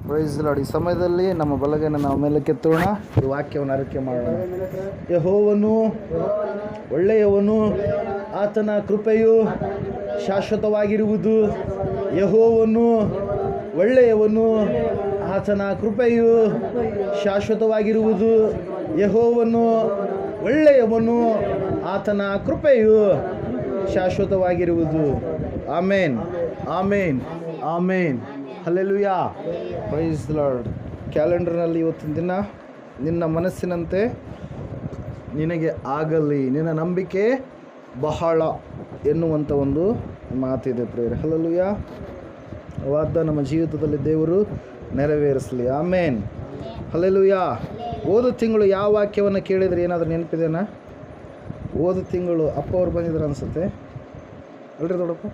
Price lord. ಈ ಸಮಯದಲ್ಲಿ ನಮ್ಮ ಬಲಗೈನ ನಾವು ಮೇಲಕ್ಕೆತ್ತೋಣ, ಈ ವಾಕ್ಯವನ್ನು ಅರಿಕೆ ಮಾಡೋಣ. ಯೆಹೋವನು ಒಳ್ಳೆಯವನು, ಆತನ ಕೃಪೆಯು ಶಾಶ್ವತವಾಗಿರುವುದು. ಯೆಹೋವನು ಒಳ್ಳೆಯವನು, ಆತನ ಕೃಪೆಯು ಶಾಶ್ವತವಾಗಿರುವುದು. ಯೆಹೋವನು ಒಳ್ಳೆಯವನು, ಆತನ ಕೃಪೆಯು ಶಾಶ್ವತವಾಗಿರುವುದು. Amen, amen, amen. Hallelujah. Praise lord. ಕ್ಯಾಲೆಂಡರ್ನಲ್ಲಿ ಇವತ್ತಿನ ದಿನ ನಿನ್ನ ಮನಸ್ಸಿನಂತೆ ನಿನಗೆ ಆಗಲಿ, ನಿನ್ನ ನಂಬಿಕೆ ಬಹಳ ಎನ್ನುವಂಥ ಒಂದು ಮಾತಿದೆ ಪ್ರಿಯರೇ. ಹಲ್ಲೆಲೂಯಾ. ವಾದ ನಮ್ಮ ಜೀವಿತದಲ್ಲಿ ದೇವರು ನೆರವೇರಿಸಲಿ. ಆಮೇನ್. ಹಲ್ಲೆಲೂಯಾ. ಹೋದ ತಿಂಗಳು ಯಾವ ವಾಕ್ಯವನ್ನು ಕೇಳಿದರೆ ಏನಾದರೂ ನೆನಪಿದೆನಾ? ಹೋದ ತಿಂಗಳು ಅಪ್ಪ ಅವ್ರು ಬಂದಿದ್ರು ಅನಿಸುತ್ತೆ ಅಲ್ರಿ ದೊಡ್ಡಪ್ಪ?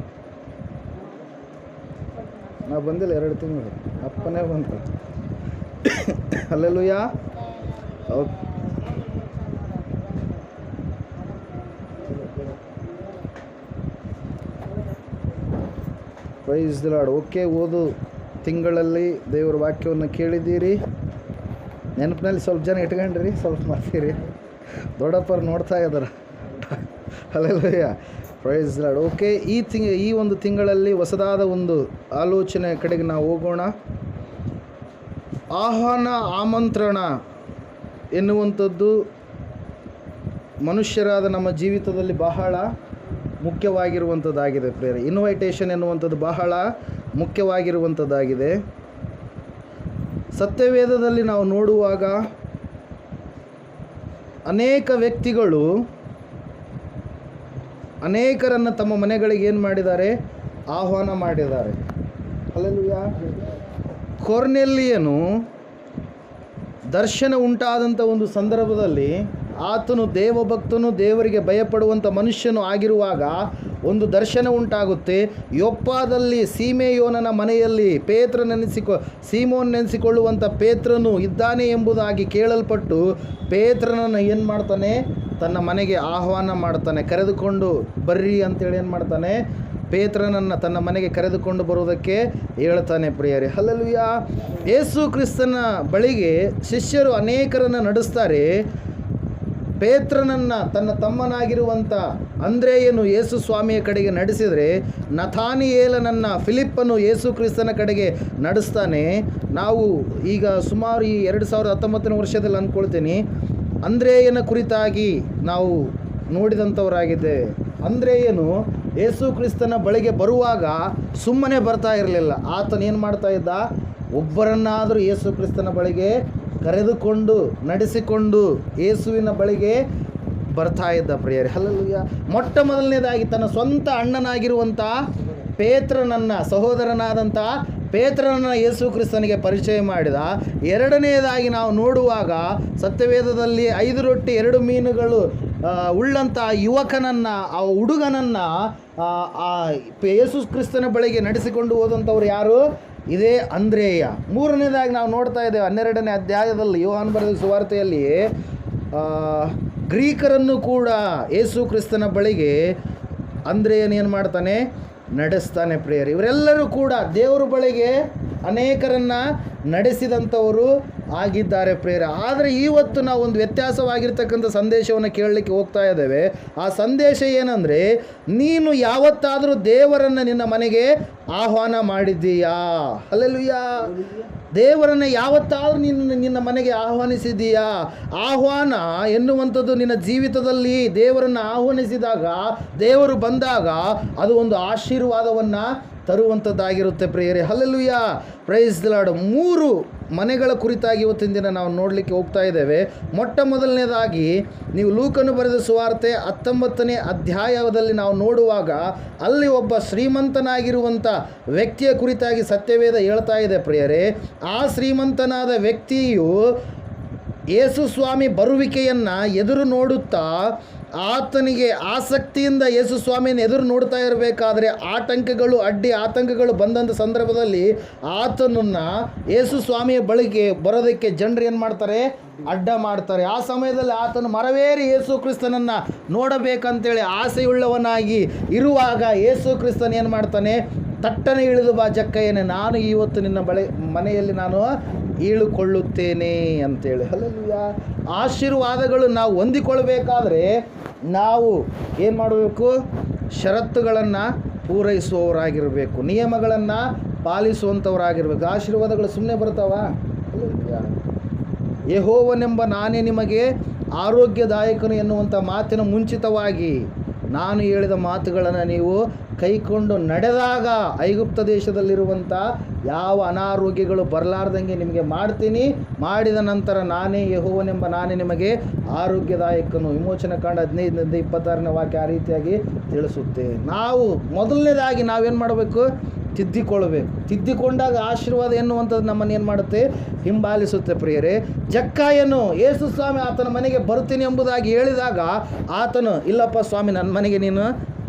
ನಾವು ಬಂದಿಲ್ಲ 2 ತಿಂಗಳು, ಅಪ್ಪನೇ ಬಂತು. Hallelujah. Praise the Lord. Okay, ಓದು ತಿಂಗಳಲ್ಲಿ ದೇವರ ವಾಕ್ಯವನ್ನು ಕೇಳಿದ್ದೀರಿ. ನೆನಪಿನಲ್ಲಿ ಸ್ವಲ್ಪ ಜನ ಇಟ್ಕೊಂಡ್ರಿ, ಸ್ವಲ್ಪ ಮಾಡ್ತೀರಿ. ದೊಡ್ಡಪ್ಪರು ನೋಡ್ತಾ ಇದ್ದಾರೆ. ಹಲ್ಲೆಲೂಯಾ. Praise lord. ಓಕೆ, ಈ ಒಂದು ತಿಂಗಳಲ್ಲಿ ಹೊಸದಾದ ಒಂದು ಆಲೋಚನೆ ಕಡೆಗೆ ನಾವು ಹೋಗೋಣ. ಆಹ್ವಾನ, ಆಮಂತ್ರಣ ಎನ್ನುವಂಥದ್ದು ಮನುಷ್ಯರಾದ ನಮ್ಮ ಜೀವಿತದಲ್ಲಿ ಬಹಳ ಮುಖ್ಯವಾಗಿರುವಂಥದ್ದಾಗಿದೆ ಪ್ರಿಯರೇ. ಇನ್ವೈಟೇಷನ್ ಎನ್ನುವಂಥದ್ದು ಬಹಳ ಮುಖ್ಯವಾಗಿರುವಂಥದ್ದಾಗಿದೆ. ಸತ್ಯವೇದದಲ್ಲಿ ನಾವು ನೋಡುವಾಗ ಅನೇಕ ವ್ಯಕ್ತಿಗಳು ಅನೇಕರನ್ನು ತಮ್ಮ ಮನೆಗಳಿಗೆ ಏನು ಮಾಡಿದ್ದಾರೆ? ಆಹ್ವಾನ ಮಾಡಿದ್ದಾರೆ. ಹಲ್ಲೆಲೂಯಾ. ಕೊರ್ನೆಲಿಯನು ದರ್ಶನ ಉಂಟಾದಂಥ ಒಂದು ಸಂದರ್ಭದಲ್ಲಿ ಆತನು ದೇವಭಕ್ತನು, ದೇವರಿಗೆ ಭಯಪಡುವಂಥ ಮನುಷ್ಯನು ಆಗಿರುವಾಗ ಒಂದು ದರ್ಶನ ಉಂಟಾಗುತ್ತೆ. ಯೊಪ್ಪದಲ್ಲಿ ಸೀಮೆಯೋನನ ಮನೆಯಲ್ಲಿ ಸೀಮೋನ್ ನೆನೆಸಿಕೊಳ್ಳುವಂಥ ಪೇತ್ರನು ಇದ್ದಾನೆ ಎಂಬುದಾಗಿ ಕೇಳಲ್ಪಟ್ಟು ಪೇತ್ರನನ್ನು ಏನು ಮಾಡ್ತಾನೆ? ತನ್ನ ಮನೆಗೆ ಆಹ್ವಾನ ಮಾಡ್ತಾನೆ. ಕರೆದುಕೊಂಡು ಬರ್ರಿ ಅಂತೇಳಿ ಏನು ಮಾಡ್ತಾನೆ? ಪೇತ್ರನನ್ನು ತನ್ನ ಮನೆಗೆ ಕರೆದುಕೊಂಡು ಬರುವುದಕ್ಕೆ ಹೇಳ್ತಾನೆ ಪ್ರಿಯರೇ. ಹಲ್ಲೆಲೂಯಾ. ಯೇಸು ಕ್ರಿಸ್ತನ ಬಳಿಗೆ ಶಿಷ್ಯರು ಅನೇಕರನ್ನು ನಡೆಸ್ತಾರೆ. ಪೇತ್ರನನ್ನು ತನ್ನ ತಮ್ಮನಾಗಿರುವಂಥ ಅಂದ್ರೇಯನು ಯೇಸು ಸ್ವಾಮಿಯ ಕಡೆಗೆ ನಡೆಸಿದರೆ, ನಥಾನಿಯೇಲನನ್ನು ಫಿಲಿಪ್ಪನು ಯೇಸು ಕ್ರಿಸ್ತನ ಕಡೆಗೆ ನಡೆಸ್ತಾನೆ. ನಾವು ಈಗ ಸುಮಾರು ಈ 2019 ವರ್ಷದಲ್ಲಿ ಅಂದ್ಕೊಳ್ತೀನಿ, ಅಂದ್ರೇಯನ ಕುರಿತಾಗಿ ನಾವು ನೋಡಿದಂಥವರಾಗಿದೆ. ಅಂದ್ರೇಯನು ಯೇಸು ಕ್ರಿಸ್ತನ ಬಳಿಗೆ ಬರುವಾಗ ಸುಮ್ಮನೆ ಬರ್ತಾ ಇರಲಿಲ್ಲ. ಆತನೇನು ಮಾಡ್ತಾ ಇದ್ದ? ಒಬ್ಬರನ್ನಾದರೂ ಯೇಸು ಕ್ರಿಸ್ತನ ಬಳಿಗೆ ಕರೆದುಕೊಂಡು ನಡೆಸಿಕೊಂಡು ಯೇಸುವಿನ ಬಳಿಗೆ ಬರ್ತಾ ಇದ್ದ ಪ್ರಿಯರೇ. ಹಲ್ಲೆಲೂಯಾ. ಮೊಟ್ಟ ಮೊದಲನೇದಾಗಿ ತನ್ನ ಸ್ವಂತ ಅಣ್ಣನಾಗಿರುವಂಥ ಪೇತ್ರನನ್ನು, ಸಹೋದರನಾದಂಥ ಪೇತ್ರನನ್ನು ಯೇಸು ಕ್ರಿಸ್ತನಿಗೆ ಪರಿಚಯ ಮಾಡಿದ. ಎರಡನೆಯದಾಗಿ ನಾವು ನೋಡುವಾಗ ಸತ್ಯವೇದದಲ್ಲಿ 5 ರೊಟ್ಟಿ 2 ಮೀನುಗಳು ಉಳ್ಳಂಥ ಯುವಕನನ್ನು, ಆ ಹುಡುಗನನ್ನು ಯೇಸು ಕ್ರಿಸ್ತನ ಬಳಿಗೆ ನಡೆಸಿಕೊಂಡು ಹೋದಂಥವ್ರು ಯಾರು? ಇದೇ ಅಂದ್ರೇಯ. ಮೂರನೇದಾಗಿ ನಾವು ನೋಡ್ತಾ ಇದ್ದೇವೆ 12ನೇ ಅಧ್ಯಾಯದಲ್ಲಿ ಯೋಹಾನ ಬರೆದ ಸುವಾರ್ತೆಯಲ್ಲಿ ಗ್ರೀಕರನ್ನು ಕೂಡ ಯೇಸು ಕ್ರಿಸ್ತನ ಬಳಿಗೆ ಅಂದ್ರೇಯನು ಏನು ಮಾಡ್ತಾನೆ? ನಡೆಸ್ತಾನೆ ಪ್ರಿಯರೇ. ಇವರೆಲ್ಲರೂ ಕೂಡ ದೇವರ ಬಳಿಗೆ ಅನೇಕರನ್ನು ನಡೆಸಿದಂಥವರು ಆಗಿದ್ದಾರೆ ಪ್ರಿಯರೇ. ಆದರೆ ಇವತ್ತು ನಾವು ಒಂದು ವ್ಯತ್ಯಾಸವಾಗಿರ್ತಕ್ಕಂಥ ಸಂದೇಶವನ್ನು ಕೇಳಲಿಕ್ಕೆ ಹೋಗ್ತಾ ಇದ್ದೇವೆ. ಆ ಸಂದೇಶ ಏನಂದರೆ, ನೀನು ಯಾವತ್ತಾದರೂ ದೇವರನ್ನು ನಿನ್ನ ಮನೆಗೆ ಆಹ್ವಾನ ಮಾಡಿದ್ದೀಯಾ? ಹಲ್ಲೆಲೂಯಾ. ದೇವರನ್ನು ಯಾವತ್ತಾದರೂ ನಿನ್ನ ಮನೆಗೆ ಆಹ್ವಾನಿಸಿದ್ದೀಯಾ? ಆಹ್ವಾನ ಎನ್ನುವಂಥದ್ದು ನಿನ್ನ ಜೀವಿತದಲ್ಲಿ ದೇವರನ್ನು ಆಹ್ವಾನಿಸಿದಾಗ, ದೇವರು ಬಂದಾಗ ಅದು ಒಂದು ಆಶೀರ್ವಾದವನ್ನು ತರುವಂಥದ್ದಾಗಿರುತ್ತೆ ಪ್ರಿಯರೇ. ಹಲ್ಲೆಲೂಯಾ. Praise the lord. 3 ಮನೆಗಳ ಕುರಿತಾಗಿ ಇವತ್ತಿನ ದಿನ ನಾವು ನೋಡಲಿಕ್ಕೆ ಹೋಗ್ತಾ ಇದ್ದೇವೆ. ಮೊಟ್ಟ ಮೊದಲನೇದಾಗಿ ನೀವು ಲೂಕನು ಬರೆದ ಸುವಾರ್ತೆ 19ನೇ ಅಧ್ಯಾಯದಲ್ಲಿ ನಾವು ನೋಡುವಾಗ ಅಲ್ಲಿ ಒಬ್ಬ ಶ್ರೀಮಂತನಾಗಿರುವಂಥ ವ್ಯಕ್ತಿಯ ಕುರಿತಾಗಿ ಸತ್ಯವೇದ ಹೇಳ್ತಾ ಇದೆ ಪ್ರಿಯರೇ. ಆ ಶ್ರೀಮಂತನಾದ ವ್ಯಕ್ತಿಯು ಯೇಸು ಸ್ವಾಮಿ ಬರುವಿಕೆಯನ್ನು ಎದುರು ನೋಡುತ್ತಾ ಆತನಿಗೆ ಆಸಕ್ತಿಯಿಂದ ಯೇಸು ಸ್ವಾಮಿಯನ್ನು ಎದುರು ನೋಡ್ತಾ ಇರಬೇಕಾದ್ರೆ ಆತಂಕಗಳು ಬಂದಂಥ ಸಂದರ್ಭದಲ್ಲಿ ಆತನನ್ನು ಯೇಸು ಸ್ವಾಮಿಯ ಬಳಿಗೆ ಬರೋದಕ್ಕೆ ಜನರು ಏನು ಮಾಡ್ತಾರೆ? ಅಡ್ಡ ಮಾಡ್ತಾರೆ. ಆ ಸಮಯದಲ್ಲಿ ಆತನು ಮರವೇರಿ ಯೇಸು ಕ್ರಿಸ್ತನನ್ನು ನೋಡಬೇಕಂತೇಳಿ ಆಸೆಯುಳ್ಳವನಾಗಿ ಇರುವಾಗ ಯೇಸು ಕ್ರಿಸ್ತನ ಏನು ಮಾಡ್ತಾನೆ? ತಟ್ಟನೆ ಇಳಿದು ಬಾ ಜಕ್ಕಯ್ಯನೇ, ನಾನು ಇವತ್ತು ನಿನ್ನ ಮನೆಯಲ್ಲಿ ನಾನು ಈಳುಕೊಳ್ಳುತ್ತೇನೆ ಅಂತೇಳಿ. ಹಲ್ಲೆಲೂಯ. ಆಶೀರ್ವಾದಗಳು ನಾವು ಹೊಂದಿಕೊಳ್ಬೇಕಾದ್ರೆ ನಾವು ಏನು ಮಾಡಬೇಕು? ಷರತ್ತುಗಳನ್ನು ಪೂರೈಸುವವರಾಗಿರಬೇಕು, ನಿಯಮಗಳನ್ನು ಪಾಲಿಸುವಂಥವರಾಗಿರ್ಬೇಕು. ಆಶೀರ್ವಾದಗಳು ಸುಮ್ಮನೆ ಬರ್ತಾವ? ಯೆಹೋವನೆಂಬ ನಾನೇ ನಿಮಗೆ ಆರೋಗ್ಯದಾಯಕನು ಎನ್ನುವಂಥ ಮಾತಿನ ಮುಂಚಿತವಾಗಿ ನಾನು ಹೇಳಿದ ಮಾತುಗಳನ್ನು ನೀವು ಕೈಕೊಂಡು ನಡೆದಾಗ ಐಗುಪ್ತ ದೇಶದಲ್ಲಿರುವಂಥ ಯಾವ ಅನಾರೋಗ್ಯಗಳು ಬರಲಾರ್ದಂಗೆ ನಿಮಗೆ ಮಾಡ್ತೀನಿ. ಮಾಡಿದ ನಂತರ ನಾನೇ ಯೆಹೋವನೆಂಬ ನಾನೇ ನಿಮಗೆ ಆರೋಗ್ಯದಾಯಕನು. ವಿಮೋಚನ ಕಾಂಡ 15-26ನೇ ವಾಕ್ಯ ಆ ರೀತಿಯಾಗಿ ತಿಳಿಸುತ್ತೆ. ನಾವು ಮೊದಲನೇದಾಗಿ ನಾವೇನು ಮಾಡಬೇಕು? ತಿದ್ದಿಕೊಳ್ಳಬೇಕು. ತಿದ್ದಿಕೊಂಡಾಗ ಆಶೀರ್ವಾದ ಎನ್ನುವಂಥದ್ದು ನಮ್ಮನ್ನು ಏನು ಮಾಡುತ್ತೆ? ಹಿಂಬಾಲಿಸುತ್ತೆ. ಪ್ರಿಯರೇ, ಜಕ್ಕಾಯನು ಯೇಸು ಸ್ವಾಮಿ ಆತನ ಮನೆಗೆ ಬರ್ತೀನಿ ಎಂಬುದಾಗಿ ಹೇಳಿದಾಗ ಆತನು ಇಲ್ಲಪ್ಪ ಸ್ವಾಮಿ, ನನ್ನ ಮನೆಗೆ ನೀನು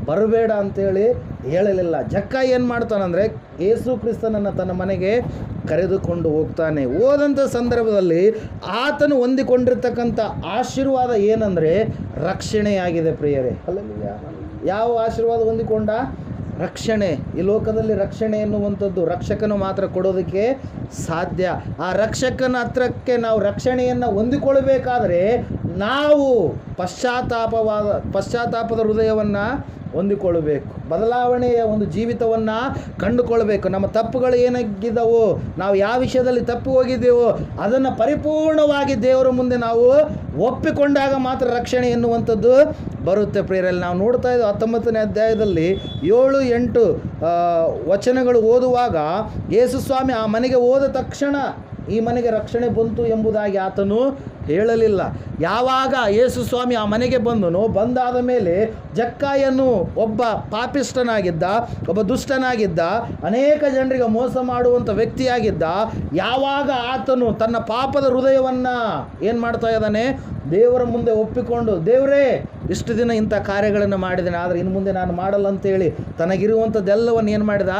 ಬರಬೇಡ ಅಂತೇಳಿ ಹೇಳಲಿಲ್ಲ. ಜಕ್ಕಾಯ ಏನು ಮಾಡ್ತಾನಂದರೆ ಯೇಸು ಕ್ರಿಸ್ತನನ್ನು ತನ್ನ ಮನೆಗೆ ಕರೆದುಕೊಂಡು ಹೋಗ್ತಾನೆ. ಹೋದಂಥ ಸಂದರ್ಭದಲ್ಲಿ ಆತನು ಹೊಂದಿಕೊಂಡಿರ್ತಕ್ಕಂಥ ಆಶೀರ್ವಾದ ಏನಂದರೆ ರಕ್ಷಣೆಯಾಗಿದೆ. ಪ್ರಿಯರೇ, ಹಲ್ಲೆಲೂಯ. ಯಾವ ಆಶೀರ್ವಾದ ಹೊಂದಿಕೊಂಡ? ರಕ್ಷಣೆ. ಈ ಲೋಕದಲ್ಲಿ ರಕ್ಷಣೆ ಎನ್ನುವಂಥದ್ದು ರಕ್ಷಕನು ಮಾತ್ರ ಕೊಡೋದಕ್ಕೆ ಸಾಧ್ಯ. ಆ ರಕ್ಷಕನ ಹತ್ರಕ್ಕೆ ನಾವು ರಕ್ಷಣೆಯನ್ನು ಹೊಂದಿಕೊಳ್ಬೇಕಾದ್ರೆ ನಾವು ಪಶ್ಚಾತ್ತಾಪದ ಹೃದಯವನ್ನು ಹೊಂದಿಕೊಳ್ಳಬೇಕು. ಬದಲಾವಣೆಯ ಒಂದು ಜೀವಿತವನ್ನು ಕಂಡುಕೊಳ್ಬೇಕು. ನಮ್ಮ ತಪ್ಪುಗಳು ಏನಾಗಿದ್ದವೋ, ನಾವು ಯಾವ ವಿಷಯದಲ್ಲಿ ತಪ್ಪು ಹೋಗಿದ್ದೇವೋ ಅದನ್ನು ಪರಿಪೂರ್ಣವಾಗಿ ದೇವರ ಮುಂದೆ ನಾವು ಒಪ್ಪಿಕೊಂಡಾಗ ಮಾತ್ರ ರಕ್ಷಣೆ ಎನ್ನುವಂಥದ್ದು ಬರುತ್ತೆ. ಪ್ರಿಯರಲ್ಲಿ, ನಾವು ನೋಡ್ತಾ ಇದ್ದೀವಿ 19ನೇ ಅಧ್ಯಾಯದಲ್ಲಿ 7-8 ವಚನಗಳು ಓದುವಾಗ ಯೇಸು ಸ್ವಾಮಿ ಆ ಮನೆಗೆ ಹೋದ ತಕ್ಷಣ ಈ ಮನೆಗೆ ರಕ್ಷಣೆ ಬಂತು ಎಂಬುದಾಗಿ ಆತನು ಹೇಳಲಿಲ್ಲ. ಯಾವಾಗ ಯೇಸು ಸ್ವಾಮಿ ಆ ಮನೆಗೆ ಬಂದಾದ ಮೇಲೆ ಜಕ್ಕಾಯನು ಒಬ್ಬ ಪಾಪಿಷ್ಠನಾಗಿದ್ದ, ಒಬ್ಬ ದುಷ್ಟನಾಗಿದ್ದ, ಅನೇಕ ಜನರಿಗೆ ಮೋಸ ಮಾಡುವಂಥ ವ್ಯಕ್ತಿಯಾಗಿದ್ದ. ಯಾವಾಗ ಆತನು ತನ್ನ ಪಾಪದ ಹೃದಯವನ್ನು ಏನು ಮಾಡ್ತಾ ಇದ್ದಾನೆ? ದೇವರ ಮುಂದೆ ಒಪ್ಪಿಕೊಂಡು, ದೇವರೇ ಇಷ್ಟು ದಿನ ಇಂಥ ಕಾರ್ಯಗಳನ್ನು ಮಾಡಿದ್ದೇನೆ, ಆದರೆ ಇನ್ನು ಮುಂದೆ ನಾನು ಮಾಡಲ್ಲ ಅಂತೇಳಿ ತನಗಿರುವಂಥದ್ದೆಲ್ಲವನ್ನು ಏನು ಮಾಡಿದ?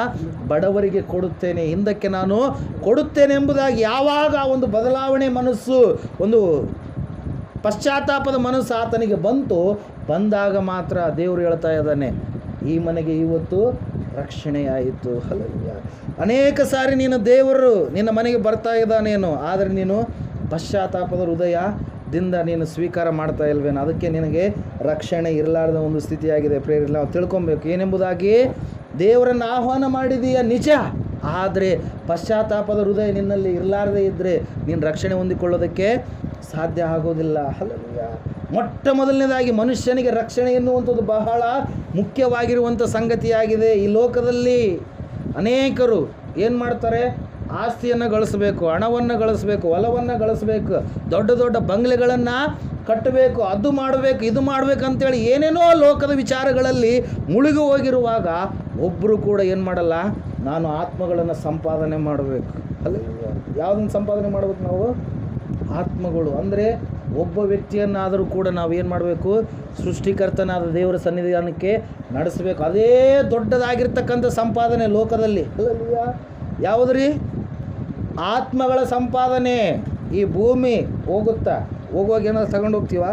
ಬಡವರಿಗೆ ಕೊಡುತ್ತೇನೆ, ಹಿಂದಕ್ಕೆ ನಾನು ಕೊಡುತ್ತೇನೆ ಎಂಬುದಾಗಿ ಯಾವಾಗ ಒಂದು ಬದಲಾವಣೆ ಮನಸ್ಸು, ಒಂದು ಪಶ್ಚಾತ್ತಾಪದ ಮನಸ್ಸು ಆತನಿಗೆ ಬಂದಾಗ ಮಾತ್ರ ದೇವರು ಹೇಳ್ತಾ ಇದ್ದಾನೆ, ಈ ಮನೆಗೆ ಇವತ್ತು ರಕ್ಷಣೆಯಾಯಿತು. ಹಲ್ಲೆಲೂಯಾ. ಅನೇಕ ಸಾರಿ ದೇವರು ನಿನ್ನ ಮನೆಗೆ ಬರ್ತಾ ಇದ್ದಾನೇನೋ, ಆದರೆ ನೀನು ಪಶ್ಚಾತ್ತಾಪದ ಹೃದಯದಿಂದ ನೀನು ಸ್ವೀಕಾರ ಮಾಡ್ತಾ ಇಲ್ವೇನೋ, ಅದಕ್ಕೆ ನಿನಗೆ ರಕ್ಷಣೆ ಇರಲಾರ್ದ ಒಂದು ಸ್ಥಿತಿಯಾಗಿದೆ. ಪ್ರೇರಿಲ್ಲ, ನಾವು ತಿಳ್ಕೊಬೇಕು ಏನೆಂಬುದಾಗಿ. ದೇವರನ್ನು ಆಹ್ವಾನ ಮಾಡಿದೀಯ ನಿಜ, ಆದರೆ ಪಶ್ಚಾತ್ತಾಪದ ಹೃದಯ ನಿನ್ನಲ್ಲಿ ಇರಲಾರದೇ ಇದ್ದರೆ ನೀನು ರಕ್ಷಣೆ ಹೊಂದಿಕೊಳ್ಳೋದಕ್ಕೆ ಸಾಧ್ಯ ಆಗೋದಿಲ್ಲ. ಹಲ್ಲೆಲೂಯಾ. ಮೊಟ್ಟ ಮೊದಲನೇದಾಗಿ ಮನುಷ್ಯನಿಗೆ ರಕ್ಷಣೆ ಎನ್ನುವಂಥದ್ದು ಬಹಳ ಮುಖ್ಯವಾಗಿರುವಂಥ ಸಂಗತಿಯಾಗಿದೆ. ಈ ಲೋಕದಲ್ಲಿ ಅನೇಕರು ಏನು ಮಾಡ್ತಾರೆ? ಆಸ್ತಿಯನ್ನು ಗಳಿಸಬೇಕು, ಹಣವನ್ನು ಗಳಿಸಬೇಕು, ಹೊಲವನ್ನು ಗಳಿಸಬೇಕು, ದೊಡ್ಡ ದೊಡ್ಡ ಬಂಗ್ಲೆಗಳನ್ನು ಕಟ್ಟಬೇಕು, ಅದು ಮಾಡಬೇಕು, ಇದು ಮಾಡಬೇಕು ಅಂತೇಳಿ ಏನೇನೋ ಲೋಕದ ವಿಚಾರಗಳಲ್ಲಿ ಮುಳುಗಿ ಹೋಗಿರುವಾಗ ಒಬ್ಬರು ಕೂಡ ಏನು ಮಾಡಲ್ಲ? ನಾನು ಆತ್ಮಗಳನ್ನು ಸಂಪಾದನೆ ಮಾಡಬೇಕು. ಅಲ್ಲಿ ಯಾವುದನ್ನು ಸಂಪಾದನೆ ಮಾಡಬೇಕು? ನಾವು ಆತ್ಮಗಳು. ಅಂದರೆ ಒಬ್ಬ ವ್ಯಕ್ತಿಯನ್ನಾದರೂ ಕೂಡ ನಾವು ಏನು ಮಾಡಬೇಕು? ಸೃಷ್ಟಿಕರ್ತನಾದ ದೇವರ ಸನ್ನಿಧಾನಕ್ಕೆ ನಡೆಸಬೇಕು. ಅದೇ ದೊಡ್ಡದಾಗಿರ್ತಕ್ಕಂಥ ಸಂಪಾದನೆ ಲೋಕದಲ್ಲಿ. ಅಲ್ಲಲ್ವಾ? ಯಾವುದ್ರಿ? ಆತ್ಮಗಳ ಸಂಪಾದನೆ. ಈ ಭೂಮಿ ಹೋಗುವಾಗ ಏನಾದ್ರು ತಗೊಂಡು ಹೋಗ್ತೀವ?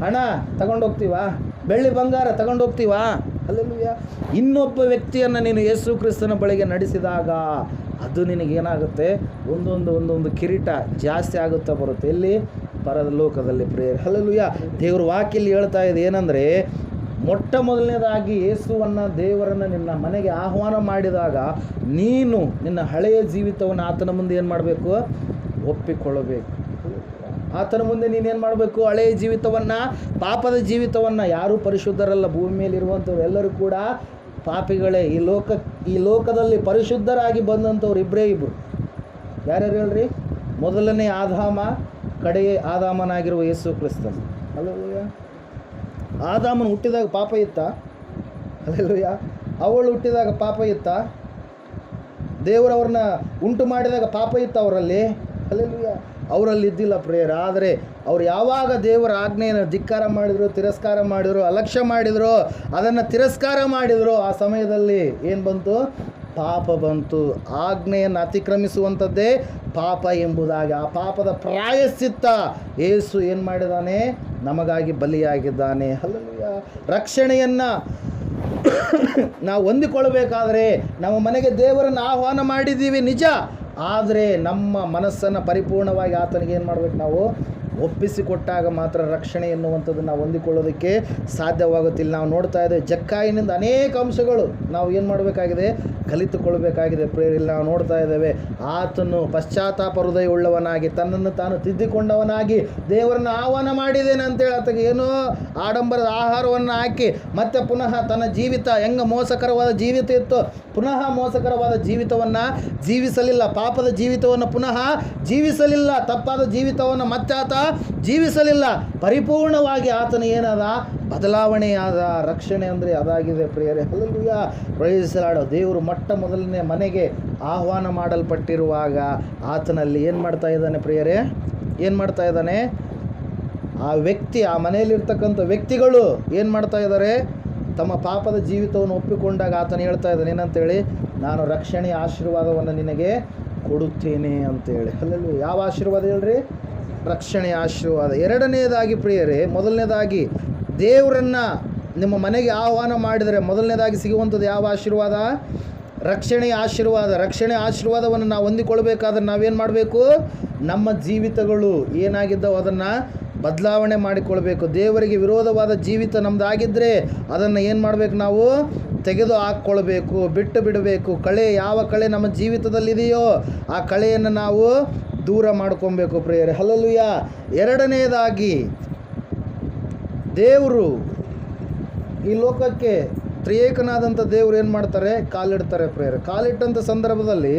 ಹಣ ತಗೊಂಡು ಹೋಗ್ತೀವ? ಬೆಳ್ಳಿ ಬಂಗಾರ ತಗೊಂಡು ಹೋಗ್ತೀವ? ಅಲ್ಲಲ್ವ? ಇನ್ನೊಬ್ಬ ವ್ಯಕ್ತಿಯನ್ನು ನೀನು ಯೇಸು ಕ್ರಿಸ್ತನ ಬಳಿಗೆ ನಡೆಸಿದಾಗ ಅದು ನಿನಗೇನಾಗುತ್ತೆ? ಒಂದೊಂದು ಕಿರೀಟ ಜಾಸ್ತಿ ಆಗುತ್ತಾ ಬರುತ್ತೆ. ಎಲ್ಲಿ? ಪರದ ಲೋಕದಲ್ಲಿ. ಪ್ರೇಯರ್. ಹಲ್ಲೆಲೂಯಾ. ದೇವ್ರ ವಾಕ್ಯಲ್ಲಿ ಹೇಳ್ತಾ ಇದೆ ಏನಂದರೆ, ಮೊಟ್ಟ ಮೊದಲನೇದಾಗಿ ಯೇಸುವನ್ನು, ದೇವರನ್ನು ನಿನ್ನ ಮನೆಗೆ ಆಹ್ವಾನ ಮಾಡಿದಾಗ ನೀನು ನಿನ್ನ ಹಳೆಯ ಜೀವಿತವನ್ನು ಆತನ ಮುಂದೆ ಏನು ಮಾಡಬೇಕು? ಒಪ್ಪಿಕೊಳ್ಳಬೇಕು. ಆತನ ಮುಂದೆ ನೀನೇನು ಮಾಡಬೇಕು? ಹಳೆಯ ಜೀವಿತವನ್ನು, ಪಾಪದ ಜೀವಿತವನ್ನು. ಯಾರೂ ಪರಿಶುದ್ಧರಲ್ಲ, ಭೂಮಿ ಮೇಲಿರುವಂಥವ್ರು ಎಲ್ಲರೂ ಕೂಡ ಪಾಪಿಗಳೇ. ಈ ಲೋಕದಲ್ಲಿ ಪರಿಶುದ್ಧರಾಗಿ ಬಂದಂಥವ್ರು ಇಬ್ಬರೇ ಇಬ್ಬರು. ಯಾರ್ಯಾರು ಹೇಳ್ರಿ? ಮೊದಲನೇ ಆದಾಮ, ಕಡೆಯ ಆದಾಮನಾಗಿರುವ ಯೇಸು ಕ್ರಿಸ್ತನು. ಅಲ್ಲೂಯ್ಯ. ಆದಾಮನು ಹುಟ್ಟಿದಾಗ ಪಾಪ ಇತ್ತ? ಅಲ್ಲೂಯ್ಯ. ಅವಳು ಹುಟ್ಟಿದಾಗ ಪಾಪ ಇತ್ತ? ದೇವರವ್ರನ್ನ ಉಂಟು ಮಾಡಿದಾಗ ಪಾಪ ಇತ್ತ ಅವರಲ್ಲಿ? ಅಲ್ಲೂಯ್ಯ. ಅವರಲ್ಲಿ ಇದ್ದಿಲ್ಲ ಪ್ರೇಯರ್. ಆದರೆ ಅವ್ರು ಯಾವಾಗ ದೇವರ ಆಜ್ಞೆಯನ್ನು ಧಿಕ್ಕಾರ ಮಾಡಿದ್ರು, ತಿರಸ್ಕಾರ ಮಾಡಿದ್ರು, ಅಲಕ್ಷ್ಯ ಮಾಡಿದ್ರು, ಅದನ್ನು ತಿರಸ್ಕಾರ ಮಾಡಿದ್ರು, ಆ ಸಮಯದಲ್ಲಿ ಏನು ಬಂತು? ಪಾಪ ಬಂತು. ಆಜ್ಞೆಯನ್ನು ಅತಿಕ್ರಮಿಸುವಂಥದ್ದೇ ಪಾಪ ಎಂಬುದಾಗಿ ಆ ಪಾಪದ ಪ್ರಾಯಶ್ಚಿತ್ತ ಯೇಸು ಏನು ಮಾಡಿದ್ದಾನೆ? ನಮಗಾಗಿ ಬಲಿಯಾಗಿದ್ದಾನೆ. ಹಲ್ಲೆಲೂಯಾ. ರಕ್ಷಣೆಯನ್ನು ನಾವು ಹೊಂದಿಕೊಳ್ಳಬೇಕಾದ್ರೆ ನಮ್ಮ ಮನೆಗೆ ದೇವರನ್ನು ಆಹ್ವಾನ ಮಾಡಿದ್ದೀವಿ ನಿಜ, ಆದರೆ ನಮ್ಮ ಮನಸ್ಸನ್ನು ಪರಿಪೂರ್ಣವಾಗಿ ಆತನಿಗೆ ಏನು ಮಾಡಬೇಕು, ನಾವು ಒಪ್ಪಿಸಿಕೊಟ್ಟಾಗ ಮಾತ್ರ ರಕ್ಷಣೆ ಎನ್ನುವಂಥದ್ದು ನಾವು ಹೊಂದಿಕೊಳ್ಳೋದಕ್ಕೆ ಸಾಧ್ಯವಾಗುತ್ತಿಲ್ಲ. ನಾವು ನೋಡ್ತಾ ಇದ್ದೇವೆ ಜಕ್ಕಾಯಿನಿಂದ ಅನೇಕ ಅಂಶಗಳು ನಾವು ಏನು ಮಾಡಬೇಕಾಗಿದೆ, ಕಲಿತುಕೊಳ್ಳಬೇಕಾಗಿದೆ ಪ್ರೇರಿಲ್ಲ. ನಾವು ನೋಡ್ತಾ ಇದ್ದೇವೆ ಆತನು ಪಶ್ಚಾತ್ತಾಪ ಹೃದಯ ಉಳ್ಳವನಾಗಿ ತನ್ನನ್ನು ತಾನು ತಿದ್ದಿಕೊಂಡವನಾಗಿ ದೇವರನ್ನು ಆಹ್ವಾನ ಮಾಡಿದ್ದೇನೆ ಅಂತೇಳಿ ಆತಗೆ ಏನೋ ಆಡಂಬರದ ಆಹಾರವನ್ನು ಹಾಕಿ ಮತ್ತೆ ಪುನಃ ತನ್ನ ಜೀವಿತ ಹೆಂಗೆ ಮೋಸಕರವಾದ ಜೀವಿತ ಇತ್ತು, ಪುನಃ ಮೋಸಕರವಾದ ಜೀವಿತವನ್ನು ಜೀವಿಸಲಿಲ್ಲ, ಪಾಪದ ಜೀವಿತವನ್ನು ಪುನಃ ಜೀವಿಸಲಿಲ್ಲ, ತಪ್ಪಾದ ಜೀವಿತವನ್ನು ಮತ್ತೆ ಆತ ಜೀವಿಸಲಿಲ್ಲ. ಪರಿಪೂರ್ಣವಾಗಿ ಆತನ ಏನದ ಬದಲಾವಣೆಯಾದ. ರಕ್ಷಣೆ ಅಂದರೆ ಅದಾಗಿದೆ ಪ್ರಿಯರೇ. Hallelujah, praise Lord. ದೇವರು ಮೊಟ್ಟ ಮೊದಲನೇ ಮನೆಗೆ ಆಹ್ವಾನ ಮಾಡಲ್ಪಟ್ಟಿರುವಾಗ ಆತನಲ್ಲಿ ಏನು ಮಾಡ್ತಾ ಇದ್ದಾನೆ ಪ್ರಿಯರೇ, ಏನು ಮಾಡ್ತಾ ಇದ್ದಾನೆ, ಆ ವ್ಯಕ್ತಿ, ಆ ಮನೆಯಲ್ಲಿರ್ತಕ್ಕಂಥ ವ್ಯಕ್ತಿಗಳು ಏನು ಮಾಡ್ತಾ ಇದ್ದಾರೆ, ತಮ್ಮ ಪಾಪದ ಜೀವಿತವನ್ನು ಒಪ್ಪಿಕೊಂಡಾಗ ಆತನು ಹೇಳ್ತಾ ಇದ್ದಾನೆ ಏನಂತೇಳಿ, ನಾನು ರಕ್ಷಣೆಯ ಆಶೀರ್ವಾದವನ್ನು ನಿನಗೆ ಕೊಡುತ್ತೇನೆ ಅಂತೇಳಿ. ಹಲ್ಲೆಲೂಯಾ. ಯಾವ ಆಶೀರ್ವಾದ ಹೇಳ್ರಿ, ರಕ್ಷಣೆಯ ಆಶೀರ್ವಾದ. ಎರಡನೇದಾಗಿ ಪ್ರಿಯರೇ, ಮೊದಲನೇದಾಗಿ ದೇವರನ್ನು ನಿಮ್ಮ ಮನೆಗೆ ಆಹ್ವಾನ ಮಾಡಿದರೆ ಮೊದಲನೇದಾಗಿ ಸಿಗುವಂಥದ್ದು ಯಾವ ಆಶೀರ್ವಾದ, ರಕ್ಷಣೆಯ ಆಶೀರ್ವಾದ. ರಕ್ಷಣೆಯ ಆಶೀರ್ವಾದವನ್ನು ನಾವು ಹೊಂದಿಕೊಳ್ಬೇಕಾದ್ರೆ ನಾವೇನು ಮಾಡಬೇಕು, ನಮ್ಮ ಜೀವಿತಗಳು ಏನಾಗಿದ್ದವು ಅದನ್ನು ಬದಲಾವಣೆ ಮಾಡಿಕೊಳ್ಬೇಕು. ದೇವರಿಗೆ ವಿರೋಧವಾದ ಜೀವಿತ ನಮ್ಮದಾಗಿದ್ದರೆ ಅದನ್ನು ಏನು ಮಾಡಬೇಕು, ನಾವು ತೆಗೆದು ಹಾಕ್ಕೊಳ್ಬೇಕು, ಬಿಟ್ಟು ಬಿಡಬೇಕು. ಯಾವ ಕಳೆ ನಮ್ಮ ಜೀವಿತದಲ್ಲಿದೆಯೋ ಆ ಕಳೆಯನ್ನು ನಾವು ದೂರ ಮಾಡ್ಕೊಬೇಕು ಪ್ರಿಯರೇ. ಹಲ್ಲೆಲೂಯಾ. ಎರಡನೇದಾಗಿ ದೇವರು ಈ ಲೋಕಕ್ಕೆ ತ್ರಿಯೇಕನಾದಂಥ ದೇವರು ಏನು ಮಾಡ್ತಾರೆ, ಕಾಲಿಡ್ತಾರೆ ಪ್ರಿಯರೇ. ಕಾಲಿಟ್ಟಂಥ ಸಂದರ್ಭದಲ್ಲಿ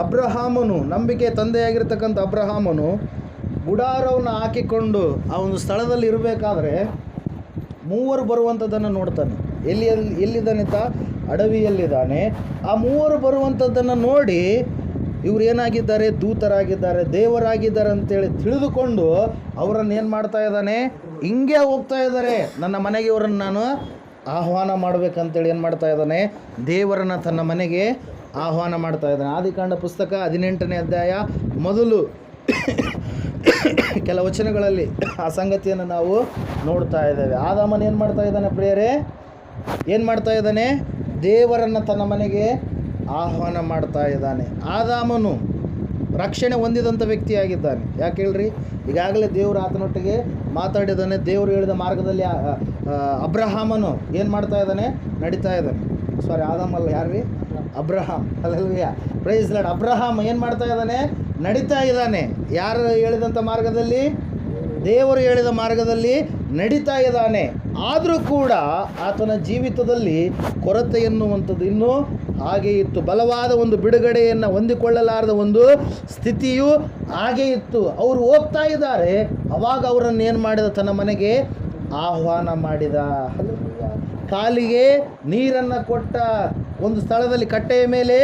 ಅಬ್ರಹಾಮನು, ನಂಬಿಕೆ ತಂದೆಯಾಗಿರ್ತಕ್ಕಂಥ ಅಬ್ರಹಾಮನು ಗುಡಾರವನ್ನು ಹಾಕಿಕೊಂಡು ಆ ಒಂದು ಸ್ಥಳದಲ್ಲಿ ಇರಬೇಕಾದ್ರೆ ಮೂವರು ಬರುವಂಥದ್ದನ್ನು ನೋಡ್ತಾನೆ. ಎಲ್ಲಿದ್ದಾನಿತ, ಅಡವಿಯಲ್ಲಿದ್ದಾನೆ. ಆ ಮೂವರು ಬರುವಂಥದ್ದನ್ನು ನೋಡಿ ಇವ್ರು ಏನಾಗಿದ್ದಾರೆ, ದೂತರಾಗಿದ್ದಾರೆ, ದೇವರಾಗಿದ್ದಾರೆ ಅಂತೇಳಿ ತಿಳಿದುಕೊಂಡು ಅವರನ್ನು ಏನು ಮಾಡ್ತಾ ಇದ್ದಾನೆ, ಹಿಂಗೆ ಹೋಗ್ತಾ ಇದ್ದಾರೆ, ನನ್ನ ಮನೆಗೆ ಇವರನ್ನು ನಾನು ಆಹ್ವಾನ ಮಾಡಬೇಕಂತೇಳಿ ಏನು ಮಾಡ್ತಾ ಇದ್ದಾನೆ, ದೇವರನ್ನು ತನ್ನ ಮನೆಗೆ ಆಹ್ವಾನ ಮಾಡ್ತಾ ಇದ್ದಾನೆ. ಆದಿಕಾಂಡ ಪುಸ್ತಕ 18ನೇ ಅಧ್ಯಾಯ ಮೊದಲು ಕೆಲ ವಚನಗಳಲ್ಲಿ ಆ ಸಂಗತಿಯನ್ನು ನಾವು ನೋಡ್ತಾ ಇದ್ದೇವೆ. ಆದಾಮನ ಏನು ಮಾಡ್ತಾ ಇದ್ದಾನೆ ಪ್ರಿಯರೇ, ಏನು ಮಾಡ್ತಾ ಇದ್ದಾನೆ, ದೇವರನ್ನು ತನ್ನ ಮನೆಗೆ ಆಹ್ವಾನ ಮಾಡ್ತಾ ಇದ್ದಾನೆ. ಆದಾಮನು ರಕ್ಷಣೆ ಹೊಂದಿದಂಥ ವ್ಯಕ್ತಿಯಾಗಿದ್ದಾನೆ. ಯಾಕೆ ಹೇಳ್ರಿ, ಈಗಾಗಲೇ ದೇವರು ಆತನೊಟ್ಟಿಗೆ ಮಾತಾಡಿದ್ದಾನೆ. ದೇವರು ಹೇಳಿದ ಮಾರ್ಗದಲ್ಲಿ ಅಬ್ರಹಾಮನು ಏನು ಮಾಡ್ತಾ ಇದ್ದಾನೆ, ನಡೀತಾ ಇದ್ದಾನೆ. ಸಾರಿ, ಆದಾಮಲ್ಲ, ಯಾರ್ರಿ, Abraham. Hallelujah, praise Lord. Abraham ಏನು ಮಾಡ್ತಾ ಇದ್ದಾನೆ, ನಡೀತಾ ಇದ್ದಾನೆ. ಯಾರು ಹೇಳಿದಂಥ ಮಾರ್ಗದಲ್ಲಿ, ದೇವರು ಹೇಳಿದ ಮಾರ್ಗದಲ್ಲಿ ನಡೀತಾ ಇದ್ದಾನೆ. ಆದರೂ ಕೂಡ ಆತನ ಜೀವಿತದಲ್ಲಿ ಕೊರತೆ ಎನ್ನುವಂಥದ್ದು ಇನ್ನೂ ಹಾಗೇ ಇತ್ತು. ಬಲವಾದ ಒಂದು ಬಿಡುಗಡೆಯನ್ನು ಹೊಂದಿಕೊಳ್ಳಲಾರದ ಒಂದು ಸ್ಥಿತಿಯು ಹಾಗೇ ಇತ್ತು. ಅವರು ಹೋಗ್ತಾ ಇದ್ದಾರೆ, ಅವಾಗ ಅವರನ್ನು ಏನು ಮಾಡಿದ, ತನ್ನ ಮನೆಗೆ ಆಹ್ವಾನ ಮಾಡಿದ. ಕಾಲಿಗೆ ನೀರನ್ನು ಕೊಟ್ಟ, ಒಂದು ಸ್ಥಳದಲ್ಲಿ ಕಟ್ಟೆಯ ಮೇಲೆ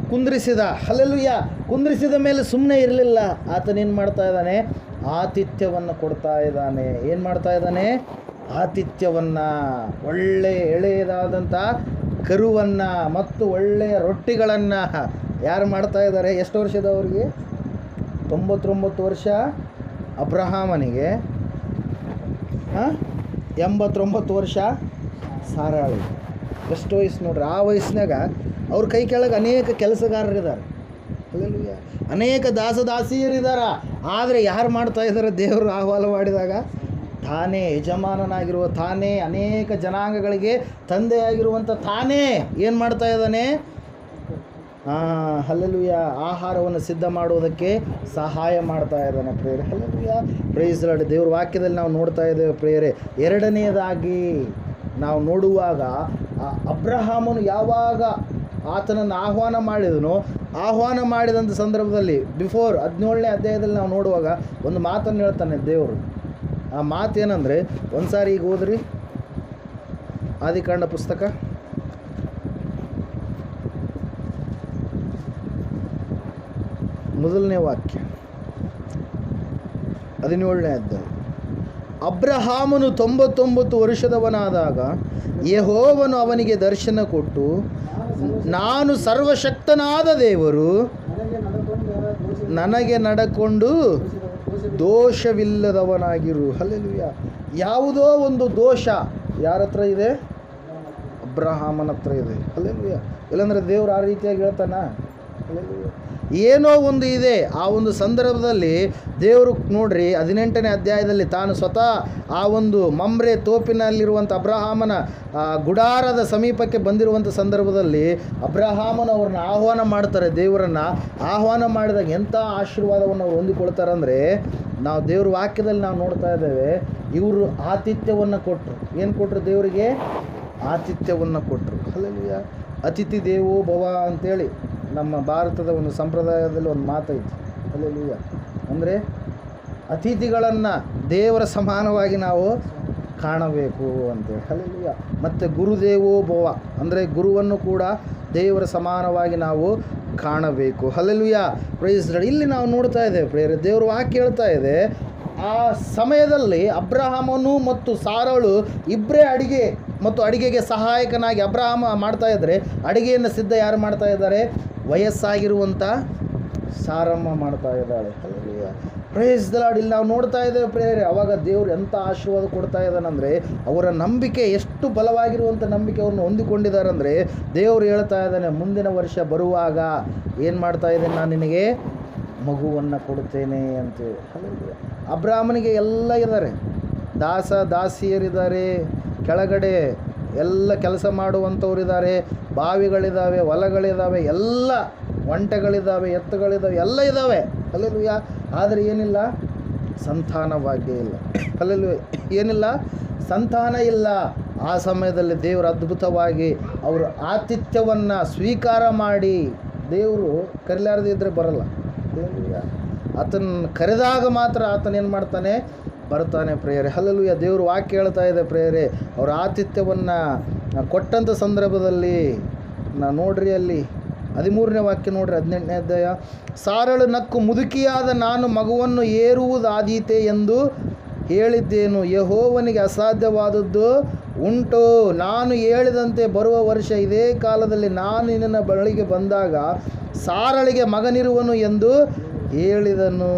ಕುಂದ್ರಿಸಿದ. ಹಲ್ಲೆಲೂಯಾ. ಕುಂದ್ರಿಸಿದ ಮೇಲೆ ಸುಮ್ಮನೆ ಇರಲಿಲ್ಲ, ಆತನೇನು ಮಾಡ್ತಾ ಇದ್ದಾನೆ, ಆತಿಥ್ಯವನ್ನು ಕೊಡ್ತಾ ಇದ್ದಾನೆ. ಏನು ಮಾಡ್ತಾ ಇದ್ದಾನೆ, ಆತಿಥ್ಯವನ್ನು, ಒಳ್ಳೆಯ ಎಳೆಯದಾದಂಥ ಕರುವನ್ನು ಮತ್ತು ಒಳ್ಳೆಯ ರೊಟ್ಟಿಗಳನ್ನು ಯಾರು ಮಾಡ್ತಾ ಇದ್ದಾರೆ. ಎಷ್ಟು ವರ್ಷದವರಿಗೆ, 99 ವರ್ಷ ಅಬ್ರಹಾಮನಿಗೆ, 89 ವರ್ಷ ಸಾರಾಳಿಗೆ. ಎಷ್ಟು ವಯಸ್ಸು ನೋಡ್ರಿ. ಆ ವಯಸ್ಸಿನಾಗ ಅವ್ರ ಕೈ ಕೆಳಗೆ ಅನೇಕ ಕೆಲಸಗಾರರಿದ್ದಾರೆ. ಹಲ್ಲೆಲೂಯಾ. ಅನೇಕ ದಾಸದಾಸಿಯರಿದ್ದಾರೆ. ಆದರೆ ಯಾರು ಮಾಡ್ತಾ ಇದ್ದಾರೆ, ದೇವರು ಆಹ್ವಾನ ಮಾಡಿದಾಗ ತಾನೇ ಯಜಮಾನನಾಗಿರುವ, ತಾನೇ ಅನೇಕ ಜನಾಂಗಗಳಿಗೆ ತಂದೆಯಾಗಿರುವಂಥ ತಾನೇ ಏನು ಮಾಡ್ತಾ ಇದ್ದಾನೆ, ಹಲ್ಲೆಲೂಯಾ, ಆಹಾರವನ್ನು ಸಿದ್ಧ ಮಾಡುವುದಕ್ಕೆ ಸಹಾಯ ಮಾಡ್ತಾ ಇದ್ದಾನೆ ಪ್ರೇಯರೆ. Hallelujah, praise lord. ದೇವ್ರ ವಾಕ್ಯದಲ್ಲಿ ನಾವು ನೋಡ್ತಾ ಇದ್ದೇವೆ ಪ್ರೇಯರೆ. ಎರಡನೆಯದಾಗಿ ನಾವು ನೋಡುವಾಗ ಅಬ್ರಹಾಮನು ಯಾವಾಗ ಆತನನ್ನು ಆಹ್ವಾನ ಮಾಡಿದನು, ಆಹ್ವಾನ ಮಾಡಿದಂಥ ಸಂದರ್ಭದಲ್ಲಿ ಬಿಫೋರ್ 17ನೇ ಅಧ್ಯಾಯದಲ್ಲಿ ನಾವು ನೋಡುವಾಗ ಒಂದು ಮಾತನ್ನು ಹೇಳ್ತಾನೆ ದೇವರು. ಆ ಮಾತು ಏನಂದರೆ, ಒಂದು ಸಾರಿ ಈಗ ಓದ್ರಿ, ಆದಿಕಾಂಡ ಪುಸ್ತಕ 1ನೇ ವಾಕ್ಯ 17ನೇ ಅಧ್ಯಾಯ. ಅಬ್ರಹಾಮನು 99 ವರ್ಷದವನಾದಾಗ ಯೆಹೋವನು ಅವನಿಗೆ ದರ್ಶನ ಕೊಟ್ಟು, ನಾನು ಸರ್ವಶಕ್ತನಾದ ದೇವರು, ನನಗೆ ನಡಕೊಂಡು ದೋಷವಿಲ್ಲದವನಾಗಿರು. ಹಲ್ಲೆಲೂಯಾ. ಯಾವುದೋ ಒಂದು ದೋಷ ಯಾರ ಹತ್ರ ಇದೆ? ಅಬ್ರಹಾಮನ ಹತ್ರ ಇದೆ. ಹಲ್ಲೆಲೂಯಾ. ಇಲ್ಲಾಂದರೆ ದೇವ್ರು ಆ ರೀತಿಯಾಗಿ ಹೇಳ್ತಾನ? ಹಲ್ಲೆಲೂಯಾ. ಏನೋ ಒಂದು ಇದೆ. ಆ ಒಂದು ಸಂದರ್ಭದಲ್ಲಿ ದೇವರು ನೋಡ್ರಿ 18ನೇ ಅಧ್ಯಾಯದಲ್ಲಿ ತಾನು ಸ್ವತಃ ಆ ಒಂದು ಮಮ್ರೆ ತೋಪಿನಲ್ಲಿರುವಂಥ ಅಬ್ರಹಾಮನ ಗುಡಾರದ ಸಮೀಪಕ್ಕೆ ಬಂದಿರುವಂಥ ಸಂದರ್ಭದಲ್ಲಿ ಅಬ್ರಹಾಮನವ್ರನ್ನ ಆಹ್ವಾನ ಮಾಡ್ತಾರೆ. ದೇವರನ್ನು ಆಹ್ವಾನ ಮಾಡಿದಾಗ ಎಂಥ ಆಶೀರ್ವಾದವನ್ನು ಅವ್ರು ಹೊಂದಿಕೊಳ್ತಾರಂದರೆ, ನಾವು ದೇವ್ರ ವಾಕ್ಯದಲ್ಲಿ ನಾವು ನೋಡ್ತಾ ಇದ್ದೇವೆ. ಇವರು ಆತಿಥ್ಯವನ್ನು ಕೊಟ್ಟರು. ಏನು ಕೊಟ್ಟರು? ದೇವರಿಗೆ ಆತಿಥ್ಯವನ್ನು ಕೊಟ್ಟರು. ಹಲ್ಲೆಲೂಯಾ. ಅತಿಥಿ ದೇವೋ ಭವ ಅಂತೇಳಿ ನಮ್ಮ ಭಾರತದ ಒಂದು ಸಂಪ್ರದಾಯದಲ್ಲಿ ಒಂದು ಮಾತೈತಿ. ಹಲ್ಲೆಲೂಯಾ. ಅಂದರೆ ಅತಿಥಿಗಳನ್ನು ದೇವರ ಸಮಾನವಾಗಿ ನಾವು ಕಾಣಬೇಕು ಅಂತೇಳಿ. ಹಲ್ಲೆಲೂಯಾ. ಮತ್ತು ಗುರುದೇವೋ ಭವ ಅಂದರೆ ಗುರುವನ್ನು ಕೂಡ ದೇವರ ಸಮಾನವಾಗಿ ನಾವು ಕಾಣಬೇಕು. ಹಲ್ಲೆಲೂಯಾ. Praise Lord. ಇಲ್ಲಿ ನಾವು ನೋಡ್ತಾ ಇದ್ದೇವೆ ಪ್ರಿಯರೇ, ದೇವರ ವಾಕ್ಯ ಹೇಳ್ತಾ ಇದೆ, ಆ ಸಮಯದಲ್ಲಿ ಅಬ್ರಹಾಮನು ಮತ್ತು ಸಾರಳು ಇಬ್ಬರೇ ಅಡಿಗೆಗೆ ಸಹಾಯಕನಾಗಿ ಅಬ್ರಹಾಮ ಮಾಡ್ತಾ ಇದ್ದರೆ, ಅಡಿಗೆಯನ್ನು ಸಿದ್ಧ ಯಾರು ಮಾಡ್ತಾ ಇದ್ದಾರೆ? ವಯಸ್ಸಾಗಿರುವಂಥ ಸಾರಮ್ಮ ಮಾಡ್ತಾ ಇದ್ದಾಳೆ. ಹಲ್ಲೆಲೂಯಾ. Praise the Lord. ಇಲ್ಲಿ ನಾವು ನೋಡ್ತಾ ಇದ್ದೇವೆ ಪ್ರಿಯರೇ, ಅವಾಗ ದೇವರು ಎಂಥ ಆಶೀರ್ವಾದ ಕೊಡ್ತಾ ಇದ್ದಾನಂದರೆ, ಅವರ ನಂಬಿಕೆ ಎಷ್ಟು ಬಲವಾಗಿರುವಂಥ ನಂಬಿಕೆ ಅವ್ರನ್ನ ಹೊಂದಿಕೊಂಡಿದ್ದಾರೆ ಅಂದರೆ, ದೇವರು ಹೇಳ್ತಾ ಇದ್ದಾನೆ, ಮುಂದಿನ ವರ್ಷ ಬರುವಾಗ ಏನು ಮಾಡ್ತಾ ಇದ್ದೇನೆ, ನಾನು ನಿನಗೆ ಮಗುವನ್ನು ಕೊಡುತ್ತೇನೆ ಅಂತೇಳಿ. ಹಲ್ಲೆಲೂಯಾ. ಅಬ್ರಾಹ್ಮನಿಗೆ ಎಲ್ಲ ಇದ್ದಾರೆ, ದಾಸಿಯರಿದ್ದಾರೆ, ಕೆಳಗಡೆ ಎಲ್ಲ ಕೆಲಸ ಮಾಡುವಂಥವ್ರಿದ್ದಾರೆ, ಬಾವಿಗಳಿದ್ದಾವೆ, ಹೊಲಗಳಿದ್ದಾವೆ, ಎಲ್ಲ ಒಂಟೆಗಳಿದ್ದಾವೆ, ಎತ್ತುಗಳಿದ್ದಾವೆ, ಎಲ್ಲ ಇದ್ದಾವೆ. ಹಲ್ಲೆಲೂಯಾ. ಆದರೆ ಏನಿಲ್ಲ? ಸಂತಾನ ಭಾಗ್ಯ ಇಲ್ಲ. ಹಲ್ಲೆಲೂಯಾ. ಏನಿಲ್ಲ? ಸಂತಾನ ಇಲ್ಲ. ಆ ಸಮಯದಲ್ಲಿ ದೇವರು ಅದ್ಭುತವಾಗಿ ಅವರು ಆತಿಥ್ಯವನ್ನು ಸ್ವೀಕಾರ ಮಾಡಿ, ದೇವರು ಕರೆಲಾರದೇ ಇದ್ದರೆ ಬರಲ್ಲ. ಹಲ್ಲೆಲೂಯಾ. ಆತನ ಕರೆದಾಗ ಮಾತ್ರ ಆತನೇನು ಮಾಡ್ತಾನೆ? ಬರ್ತಾನೆ ಪ್ರಿಯರೇ. ಹಲ್ಲೆಲೂಯಾ. ದೇವರು ವಾಕ್ಯ ಹೇಳ್ತಾ ಇದೆ ಪ್ರಿಯರೇ, ಅವರ ಆತಿಥ್ಯವನ್ನು ಕೊಟ್ಟಂಥ ಸಂದರ್ಭದಲ್ಲಿ ನೋಡ್ರಿ, ಅಲ್ಲಿ 13ನೇ ವಾಕ್ಯ ನೋಡ್ರಿ, 18ನೇ ಅಧ್ಯಾಯ. ಸಾರಳು ನಕ್ಕು, ಮುದುಕಿಯಾದ ನಾನು ಮಗುವನ್ನು ಏರುವುದಾದೀತೆ ಎಂದು ಹೇಳಿದ್ದೇನು, ಯೆಹೋವನಿಗೆ ಅಸಾಧ್ಯವಾದದ್ದು ಉಂಟು. ನಾನು ಹೇಳಿದಂತೆ ಬರುವ ವರ್ಷ ಇದೇ ಕಾಲದಲ್ಲಿ ನಾನು ನಿನ್ನ ಬಳಿಗೆ ಬಂದಾಗ ಸಾರಳಿಗೆ ಮಗನಿರುವನು ಎಂದು ಹೇಳಿದನು.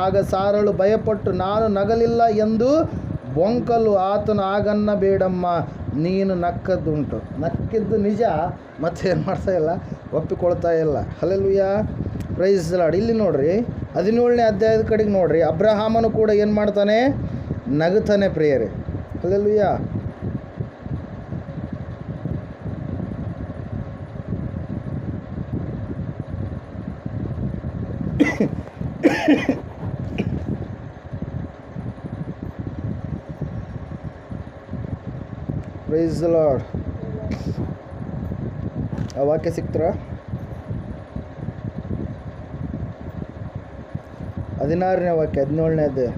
ಆಗ ಸಾರಳು ಭಯಪಟ್ಟು ನಾನು ನಗಲಿಲ್ಲ ಎಂದು ಬೊಂಕಲು ಆತನು, ಆಗನ್ನ ಬೇಡಮ್ಮ, ನೀನು ನಕ್ಕದ್ದುಂಟು. ನಕ್ಕಿದ್ದು ನಿಜ, ಮತ್ತೇನು ಮಾಡ್ತಾ ಇಲ್ಲ, ಒಪ್ಪಿಕೊಳ್ತಾ ಇಲ್ಲ. ಹಲ್ಲೆಲೂಯಾ. Praise the Lord. ಇಲ್ಲಿ ನೋಡ್ರಿ 17ನೇ ಅಧ್ಯಾಯದ ಕಡೆಗೆ ನೋಡ್ರಿ, ಅಬ್ರಹಾಮನು ಕೂಡ ಏನು ಮಾಡ್ತಾನೆ? ನಗುತ್ತಾನೆ ಪ್ರಿಯರೇ. ಹಲ್ಲೆಲೂಯಾ. Praise the Lord. ಆ ವಾಕ್ಯ ಸಿಕ್ತರ? 16ನೇ ವಾಕ್ಯ, 17ನೇ ಅಧ್ಯಾಯ.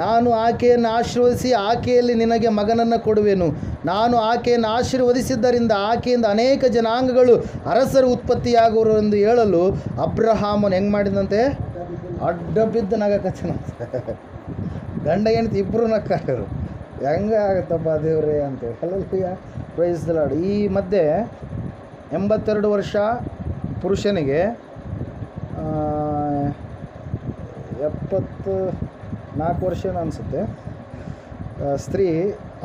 ನಾನು ಆಕೆಯನ್ನು ಆಶೀರ್ವದಿಸಿ ಆಕೆಯಲ್ಲಿ ನಿನಗೆ ಮಗನನ್ನು ಕೊಡುವೆನು. ನಾನು ಆಕೆಯನ್ನು ಆಶೀರ್ವದಿಸಿದ್ದರಿಂದ ಆಕೆಯಿಂದ ಅನೇಕ ಜನಾಂಗಗಳು ಅರಸರು ಉತ್ಪತ್ತಿಯಾಗುವರು ಎಂದು ಹೇಳಲು ಅಬ್ರಹಾಮನು ಹೆಂಗೆ ಮಾಡಿದಂತೆ? ಅಡ್ಡ ಬಿದ್ದು ನಗಕಚ್ಚನಂತೆ. ಗಂಡ ಹೆಂಡತಿ ಇಬ್ಬರು ನಕ್ಕಾರರು. ಹೆಂಗೆ ಆಗುತ್ತಪ್ಪ ದೇವ್ರೇ ಅಂತೇಳಿ. ಹಲ್ಲೆಲೂಯಾ. Praise the Lord. ಈ ಮಧ್ಯೆ 82 ವರ್ಷ ಪುರುಷನಿಗೆ, 74 ವರ್ಷ ಅನಿಸುತ್ತೆ ಸ್ತ್ರೀ,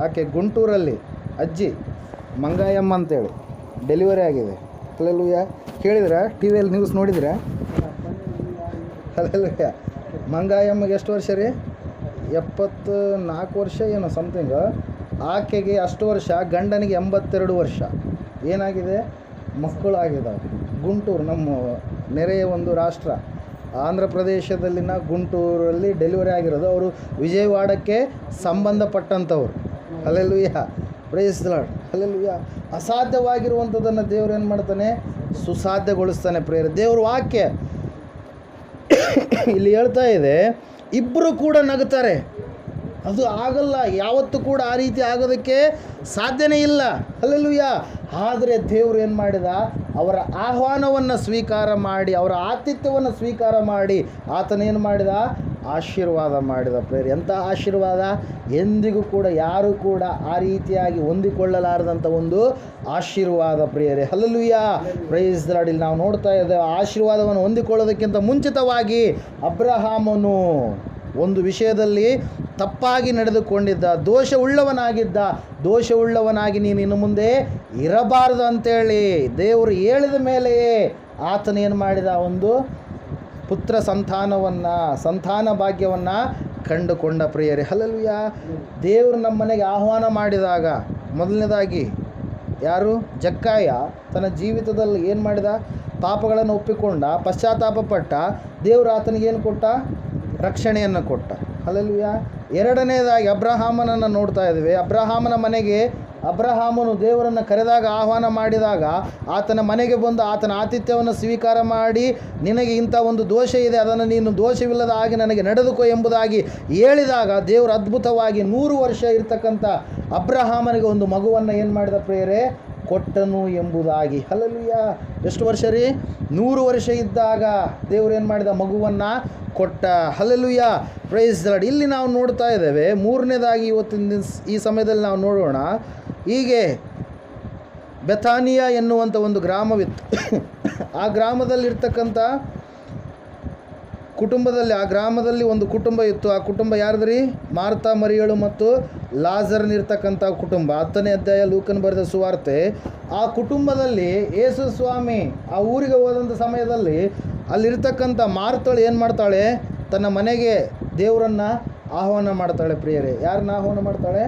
ಆಕೆ ಗುಂಟೂರಲ್ಲಿ ಅಜ್ಜಿ ಮಂಗಾಯಮ್ಮ ಅಂತೇಳಿ ಡೆಲಿವರಿ ಆಗಿದೆ. ಹಲ್ಲೆಲೂಯಾ. ಕೇಳಿದ್ರೆ ಟಿ ವಿಯಲ್ಲಿ ನ್ಯೂಸ್ ನೋಡಿದರೆ? ಹಲ್ಲೆಲೂಯಾ. ಮಂಗಾಯಮ್ಮಗೆ ಎಷ್ಟು ವರ್ಷ ರೀ? 74 ವರ್ಷ ಏನೋ ಸಮಥಿಂಗ್. ಆಕೆಗೆ ಅಷ್ಟು ವರ್ಷ, ಗಂಡನಿಗೆ 82 ವರ್ಷ. ಏನಾಗಿದೆ? ಮಕ್ಕಳು ಆಗಿದ್ದಾವೆ. ಗುಂಟೂರು ನಮ್ಮ ನೆರೆಯ ಒಂದು ರಾಷ್ಟ್ರ, ಆಂಧ್ರ ಪ್ರದೇಶದಲ್ಲಿನ ಗುಂಟೂರಲ್ಲಿ ಡೆಲಿವರಿ ಆಗಿರೋದು. ಅವರು ವಿಜಯವಾಡಕ್ಕೆ ಸಂಬಂಧಪಟ್ಟಂಥವ್ರು. Hallelujah. Praise the lord. Hallelujah. ಅಸಾಧ್ಯವಾಗಿರುವಂಥದ್ದನ್ನು ದೇವರು ಏನು ಮಾಡ್ತಾನೆ? ಸುಸಾಧ್ಯಗೊಳಿಸ್ತಾನೆ ಪ್ರಿಯರೇ. ದೇವ್ರ ವಾಕ್ಯ ಇಲ್ಲಿ ಹೇಳ್ತಾ ಇದೆ, ಇಬ್ಬರು ಕೂಡ ನಗುತ್ತಾರೆ. ಅದು ಆಗಲ್ಲ, ಯಾವತ್ತೂ ಕೂಡ ಆ ರೀತಿ ಆಗೋದಕ್ಕೆ ಸಾಧ್ಯನೇ ಇಲ್ಲ. ಹಲ್ಲೆಲೂಯಾ. ಆದರೆ ದೇವರು ಏನು ಮಾಡಿದ? ಅವರ ಆಹ್ವಾನವನ್ನು ಸ್ವೀಕಾರ ಮಾಡಿ, ಅವರ ಆತಿಥ್ಯವನ್ನು ಸ್ವೀಕಾರ ಮಾಡಿ ಆತನೇನು ಮಾಡಿದ? ಆಶೀರ್ವಾದ ಮಾಡಿದ ಪ್ರೇರೆ. ಎಂಥ ಆಶೀರ್ವಾದ! ಎಂದಿಗೂ ಕೂಡ ಯಾರೂ ಕೂಡ ಆ ರೀತಿಯಾಗಿ ಹೊಂದಿಕೊಳ್ಳಲಾರದಂಥ ಒಂದು ಆಶೀರ್ವಾದ ಪ್ರಿಯರೇ. ಹಲ್ಲೆಲೂಯಾ. Praise the Lord. ಇಲ್ಲಿ ನಾವು ನೋಡ್ತಾ ಇದ್ದೇವೆ, ಆಶೀರ್ವಾದವನ್ನು ಹೊಂದಿಕೊಳ್ಳೋದಕ್ಕಿಂತ ಮುಂಚಿತವಾಗಿ ಅಬ್ರಹಾಮನು ಒಂದು ವಿಷಯದಲ್ಲಿ ತಪ್ಪಾಗಿ ನಡೆದುಕೊಂಡಿದ್ದ, ದೋಷವುಳ್ಳವನಾಗಿ ನೀನು ಇನ್ನು ಮುಂದೆ ಇರಬಾರದು ಅಂತೇಳಿ ದೇವರು ಹೇಳಿದ ಮೇಲೆಯೇ ಆತನೇನು ಮಾಡಿದ, ಒಂದು ಪುತ್ರ ಸಂತಾನ ಭಾಗ್ಯವನ್ನು ಕಂಡುಕೊಂಡ ಪ್ರಿಯರೇ. ಹಲ್ಲೆಲೂಯಾ. ದೇವರು ನಮ್ಮ ಮನೆಗೆ ಆಹ್ವಾನ ಮಾಡಿದಾಗ ಮೊದಲನೇದಾಗಿ ಯಾರು? ಜಕ್ಕಾಯ ತನ್ನ ಜೀವಿತದಲ್ಲಿ ಏನು ಮಾಡಿದ? ಪಾಪಗಳನ್ನು ಒಪ್ಪಿಕೊಂಡ, ಪಶ್ಚಾತ್ತಾಪ ಪಟ್ಟ, ದೇವರು ಆತನಿಗೆ ಏನು ಕೊಟ್ಟ? ರಕ್ಷಣೆಯನ್ನು ಕೊಟ್ಟ. ಹಲ್ಲೆಲೂಯಾ. ಎರಡನೇದಾಗಿ ಅಬ್ರಹಾಮನನ್ನು ನೋಡ್ತಾ ಇದ್ದೀವಿ. ಅಬ್ರಹಾಮನ ಮನೆಗೆ ಅಬ್ರಹಾಮನು ದೇವರನ್ನು ಕರೆದಾಗ, ಆಹ್ವಾನ ಮಾಡಿದಾಗ ಆತನ ಮನೆಗೆ ಬಂದು ಆತನ ಆತಿಥ್ಯವನ್ನು ಸ್ವೀಕಾರ ಮಾಡಿ, ನಿನಗೆ ಇಂಥ ಒಂದು ದೋಷ ಇದೆ, ಅದನ್ನು ನೀನು ದೋಷವಿಲ್ಲದ ಹಾಗೆ ನನಗೆ ನಡೆದುಕೋ ಎಂಬುದಾಗಿ ಹೇಳಿದಾಗ ದೇವರು ಅದ್ಭುತವಾಗಿ 100 ವರ್ಷ ಇರ್ತಕ್ಕಂಥ ಅಬ್ರಹಾಮನಿಗೆ ಒಂದು ಮಗುವನ್ನು ಏನು ಮಾಡಿದ ಪ್ರಿಯರೇ? ಕೊಟ್ಟನು ಎಂಬುದಾಗಿ. ಹಲ್ಲೆಲೂಯಾ. ಎಷ್ಟು ವರ್ಷ ರೀ? 100 ವರ್ಷ ಇದ್ದಾಗ ದೇವರು ಏನು ಮಾಡಿದ? ಮಗುವನ್ನು ಕೊಟ್ಟ. ಹಲ್ಲೆಲೂಯಾ. Praise the Lord. ಇಲ್ಲಿ ನಾವು ನೋಡ್ತಾ ಇದ್ದೇವೆ. ಮೂರನೇದಾಗಿ ಇವತ್ತಿನ ಈ ಸಮಯದಲ್ಲಿ ನಾವು ನೋಡೋಣ. ಹೀಗೆ ಬೆಥಾನಿಯಾ ಎನ್ನುವಂಥ ಒಂದು ಗ್ರಾಮವಿತ್ತು. ಆ ಗ್ರಾಮದಲ್ಲಿರ್ತಕ್ಕಂಥ ಆ ಗ್ರಾಮದಲ್ಲಿ ಒಂದು ಕುಟುಂಬ ಇತ್ತು. ಆ ಕುಟುಂಬ ಯಾರ್ದ್ರಿ? ಮಾರ್ತಾ, ಮರಿಯಳು ಮತ್ತು ಲಾಜರ್ನಿರ್ತಕ್ಕಂಥ ಕುಟುಂಬ. 10ನೇ ಅಧ್ಯಾಯ ಲೂಕನ ಬರೆದ ಸುವಾರ್ತೆ. ಆ ಕುಟುಂಬದಲ್ಲಿ ಯೇಸು ಸ್ವಾಮಿ ಆ ಊರಿಗೆ ಹೋದಂಥ ಸಮಯದಲ್ಲಿ ಅಲ್ಲಿರ್ತಕ್ಕಂಥ ಮಾರ್ತಳು ಏನು ಮಾಡ್ತಾಳೆ? ತನ್ನ ಮನೆಗೆ ದೇವರನ್ನು ಆಹ್ವಾನ ಮಾಡ್ತಾಳೆ ಪ್ರಿಯರೇ. ಯಾರನ್ನ ಆಹ್ವಾನ ಮಾಡ್ತಾಳೆ?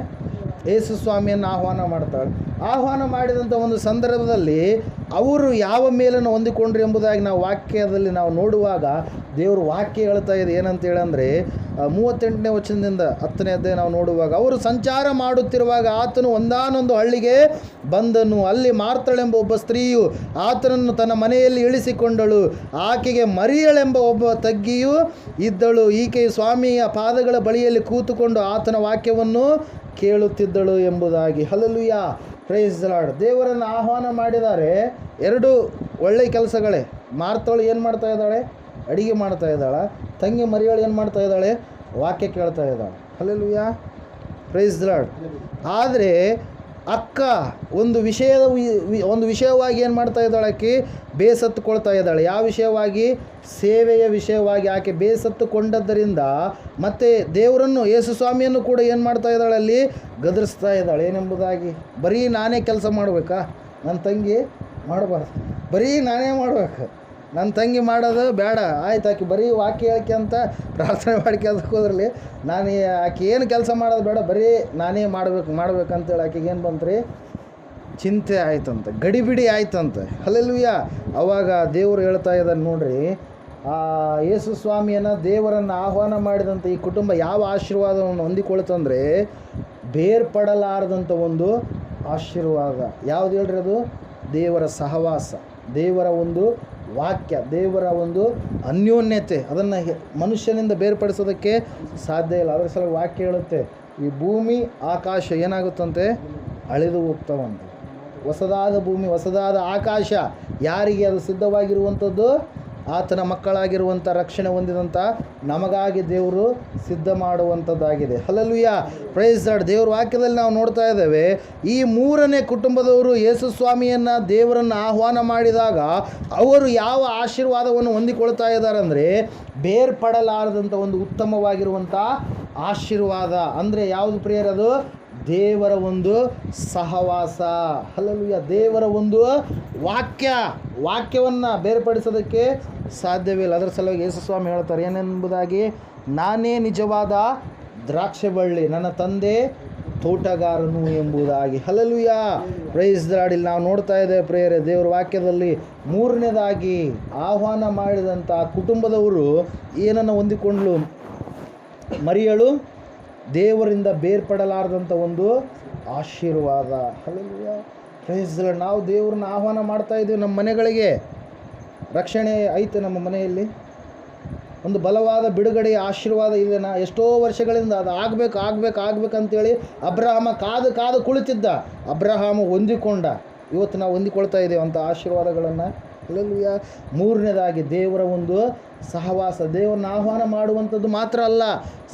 ಯೇಸು ಸ್ವಾಮಿಯನ್ನು ಆಹ್ವಾನ ಮಾಡ್ತಾಳೆ. ಆಹ್ವಾನ ಮಾಡಿದಂಥ ಒಂದು ಸಂದರ್ಭದಲ್ಲಿ ಅವರು ಯಾವ ಮೇಲನ್ನು ಹೊಂದಿಕೊಂಡ್ರು ಎಂಬುದಾಗಿ ನಾವು ವಾಕ್ಯದಲ್ಲಿ ನಾವು ನೋಡುವಾಗ ದೇವರು ವಾಕ್ಯ ಹೇಳ್ತಾ ಇದೆ. ಏನಂತ ಹೇಳಂದರೆ 38ನೇ ವಚನದಿಂದ 10ನೇ ಅಧ್ಯಾಯ ನಾವು ನೋಡುವಾಗ, ಅವರು ಸಂಚಾರ ಮಾಡುತ್ತಿರುವಾಗ ಆತನು ಒಂದಾನೊಂದು ಹಳ್ಳಿಗೆ ಬಂದನು. ಅಲ್ಲಿ ಮಾರ್ತಳೆಂಬ ಒಬ್ಬ ಸ್ತ್ರೀಯು ಆತನನ್ನು ತನ್ನ ಮನೆಯಲ್ಲಿ ಇಳಿಸಿಕೊಂಡಳು. ಆಕೆಗೆ ಮರಿಯಳೆಂಬ ಒಬ್ಬ ತಗ್ಗಿಯು ಇದ್ದಳು. ಈಕೆಯು ಸ್ವಾಮಿಯ ಪಾದಗಳ ಬಳಿಯಲ್ಲಿ ಕೂತುಕೊಂಡು ಆತನ ವಾಕ್ಯವನ್ನು ಕೇಳುತ್ತಿದ್ದಳು ಎಂಬುದಾಗಿ. ಹಲ್ಲೆಲೂಯಾ. Praise the Lord. ದೇವರನ್ನು ಆಹ್ವಾನ ಮಾಡಿದ್ದಾರೆ. 2 ಒಳ್ಳೆಯ ಕೆಲಸಗಳೇ. ಮಾರ್ತಳು ಏನು ಮಾಡ್ತಾ ಇದ್ದಾಳೆ? ಅಡಿಗೆ ಮಾಡ್ತಾ ಇದ್ದಾಳೆ. ತಂಗಿ ಮರಿಯಳು ಏನು ಮಾಡ್ತಾ ಇದ್ದಾಳೆ? ವಾಕ್ಯ ಕೇಳ್ತಾ ಇದ್ದಾಳೆ. ಹಲ್ಲೆಲೂಯಾ. Praise the Lord. ಆದರೆ ಅಕ್ಕ ಒಂದು ವಿಷಯವಾಗಿ ಏನು ಮಾಡ್ತಾ ಇದ್ದಾಳೆ? ಆಕೆ ಬೇಸತ್ತುಕೊಳ್ತಾ ಇದ್ದಾಳೆ. ಯಾವ ವಿಷಯವಾಗಿ? ಸೇವೆಯ ವಿಷಯವಾಗಿ ಆಕೆ ಬೇಸತ್ತುಕೊಂಡದ್ದರಿಂದ ಮತ್ತು ದೇವರನ್ನು, ಯೇಸು ಸ್ವಾಮಿಯನ್ನು ಕೂಡ ಏನು ಮಾಡ್ತಾ ಇದ್ದಾಳೆ? ಅಲ್ಲಿ ಗದರಿಸ್ತಾ ಇದ್ದಾಳೆ. ಏನೆಂಬುದಾಗಿ? ಬರೀ ನಾನೇ ಕೆಲಸ ಮಾಡಬೇಕಾ? ನನ್ನ ತಂಗಿ ಮಾಡಬಾರ್ದು. ಬರೀ ನಾನೇ ಮಾಡಬೇಕು, ನನ್ನ ತಂಗಿ ಮಾಡೋದು ಬೇಡ. ಆಯ್ತು, ಆಕೆ ಬರೀ ವಾಕ್ಯ ಹೇಳ್ಕೆ ಅಂತ ಪ್ರಾರ್ಥನೆ ಮಾಡಿ ಕೆಲಸಕ್ಕೆ ಹೋದ್ರಲ್ಲಿ ನಾನು ಆಕೆ ಏನು ಕೆಲಸ ಮಾಡೋದು ಬೇಡ, ಬರೀ ನಾನೇ ಮಾಡ್ಬೇಕಂತೇಳಿ ಆಕೆಗೆ ಏನು ಬಂತ್ರಿ? ಚಿಂತೆ ಆಯ್ತಂತೆ, ಗಡಿಬಿಡಿ ಆಯ್ತಂತೆ. ಹಲ್ಲೆಲೂಯಾ. ಅವಾಗ ದೇವರು ಹೇಳ್ತಾ ಇದ್ದಾನೆ ನೋಡ್ರಿ, ಆ ಯೇಸು ಸ್ವಾಮಿಯನ್ನು, ದೇವರನ್ನು ಆಹ್ವಾನ ಮಾಡಿದಂಥ ಈ ಕುಟುಂಬ ಯಾವ ಆಶೀರ್ವಾದವನ್ನು ಹೊಂದಿಕೊಳ್ತಂದರೆ ಬೇರ್ಪಡಲಾರದಂಥ ಒಂದು ಆಶೀರ್ವಾದ. ಯಾವುದು ಹೇಳ್ರಿ? ಅದು ದೇವರ ಸಹವಾಸ, ದೇವರ ಒಂದು ವಾಕ್ಯ, ದೇವರ ಒಂದು ಅನ್ಯೋನ್ಯತೆ. ಅದನ್ನು ಮನುಷ್ಯನಿಂದ ಬೇರ್ಪಡಿಸೋದಕ್ಕೆ ಸಾಧ್ಯ ಇಲ್ಲ. ಅದರ ಸಲ ವಾಕ್ಯ ಹೇಳುತ್ತೆ, ಈ ಭೂಮಿ ಆಕಾಶ ಏನಾಗುತ್ತಂತೆ? ಅಳಿದು ಹೋಗ್ತಾವಂತೆ. ಹೊಸದಾದ ಭೂಮಿ, ಹೊಸದಾದ ಆಕಾಶ ಯಾರಿಗೆ ಅದು ಸಿದ್ಧವಾಗಿರುವಂಥದ್ದು? ಆತನ ಮಕ್ಕಳಾಗಿರುವಂಥ, ರಕ್ಷಣೆ ಹೊಂದಿದಂಥ ನಮಗಾಗಿ ದೇವರು ಸಿದ್ಧ ಮಾಡುವಂಥದ್ದಾಗಿದೆ. ಹಲ್ಲೆಲೂಯಾ. Praise the Lord. ದೇವರ ವಾಕ್ಯದಲ್ಲಿ ನಾವು ನೋಡ್ತಾ ಇದ್ದೇವೆ, ಈ 3ನೇ ಕುಟುಂಬದವರು ಯೇಸು ಸ್ವಾಮಿಯನ್ನು, ದೇವರನ್ನು ಆಹ್ವಾನ ಮಾಡಿದಾಗ ಅವರು ಯಾವ ಆಶೀರ್ವಾದವನ್ನು ಹೊಂದಿಕೊಳ್ತಾ ಇದ್ದಾರೆ ಅಂದರೆ ಬೇರ್ಪಡಲಾರದಂಥ ಒಂದು ಉತ್ತಮವಾಗಿರುವಂಥ ಆಶೀರ್ವಾದ. ಅಂದರೆ ಯಾವುದು ಪ್ರಿಯರದು? ದೇವರ ಒಂದು ಸಹವಾಸ. ಹಲ್ಲೆಲೂಯಾ. ದೇವರ ಒಂದು ವಾಕ್ಯವನ್ನು ಬೇರ್ಪಡಿಸೋದಕ್ಕೆ ಸಾಧ್ಯವಿಲ್ಲ. ಅದರ ಸಲುವಾಗಿ ಯೇಸು ಸ್ವಾಮಿ ಹೇಳ್ತಾರೆ ಏನೆಂಬುದಾಗಿ? ನಾನೇ ನಿಜವಾದ ದ್ರಾಕ್ಷೆ ಬಳ್ಳಿ, ನನ್ನ ತಂದೆ ತೋಟಗಾರನು ಎಂಬುದಾಗಿ. ಹಲ್ಲೆಲೂಯಾ. Praise the Lord. ಇಲ್ಲಿ ನಾವು ನೋಡ್ತಾ ಇದ್ದೇವೆ ಪ್ರಿಯರೇ, ದೇವರ ವಾಕ್ಯದಲ್ಲಿ 3ನೇದಾಗಿ ಆಹ್ವಾನ ಮಾಡಿದಂಥ ಕುಟುಂಬದವರು ಏನನ್ನು ಹೊಂದಿಕೊಂಡ್ಲು? ಮರಿಯಳು ದೇವರಿಂದ ಬೇರ್ಪಡಲಾರದಂಥ ಒಂದು ಆಶೀರ್ವಾದ. ಹಲ್ಲೆಲೂಯಾ. Praise the Lord. ನಾವು ದೇವರನ್ನ ಆಹ್ವಾನ ಮಾಡ್ತಾ ಇದ್ದೀವಿ. ನಮ್ಮ ಮನೆಗಳಿಗೆ ರಕ್ಷಣೆ ಐತೆ. ನಮ್ಮ ಮನೆಯಲ್ಲಿ ಒಂದು ಬಲವಾದ ಬಿಡುಗಡೆಯ ಆಶೀರ್ವಾದ ಇದೆ. ಎಷ್ಟೋ ವರ್ಷಗಳಿಂದ ಅದು ಆಗ್ಬೇಕಂತೇಳಿ ಅಬ್ರಹಾಮ ಕಾದು ಕುಳಿತಿದ್ದ. ಅಬ್ರಹಾಮ ಹೊಂದಿಕೊಂಡ. ಇವತ್ತು ನಾವು ಹೊಂದಿಕೊಳ್ತಾ ಇದ್ದೇವೆ ಅಂಥ ಆಶೀರ್ವಾದಗಳನ್ನು. ಹಲ್ಲೆಲೂಯಾ. 3ನೇದಾಗಿ ದೇವರ ಒಂದು ಸಹವಾಸ. ದೇವರನ್ನ ಆಹ್ವಾನ ಮಾಡುವಂಥದ್ದು ಮಾತ್ರ ಅಲ್ಲ,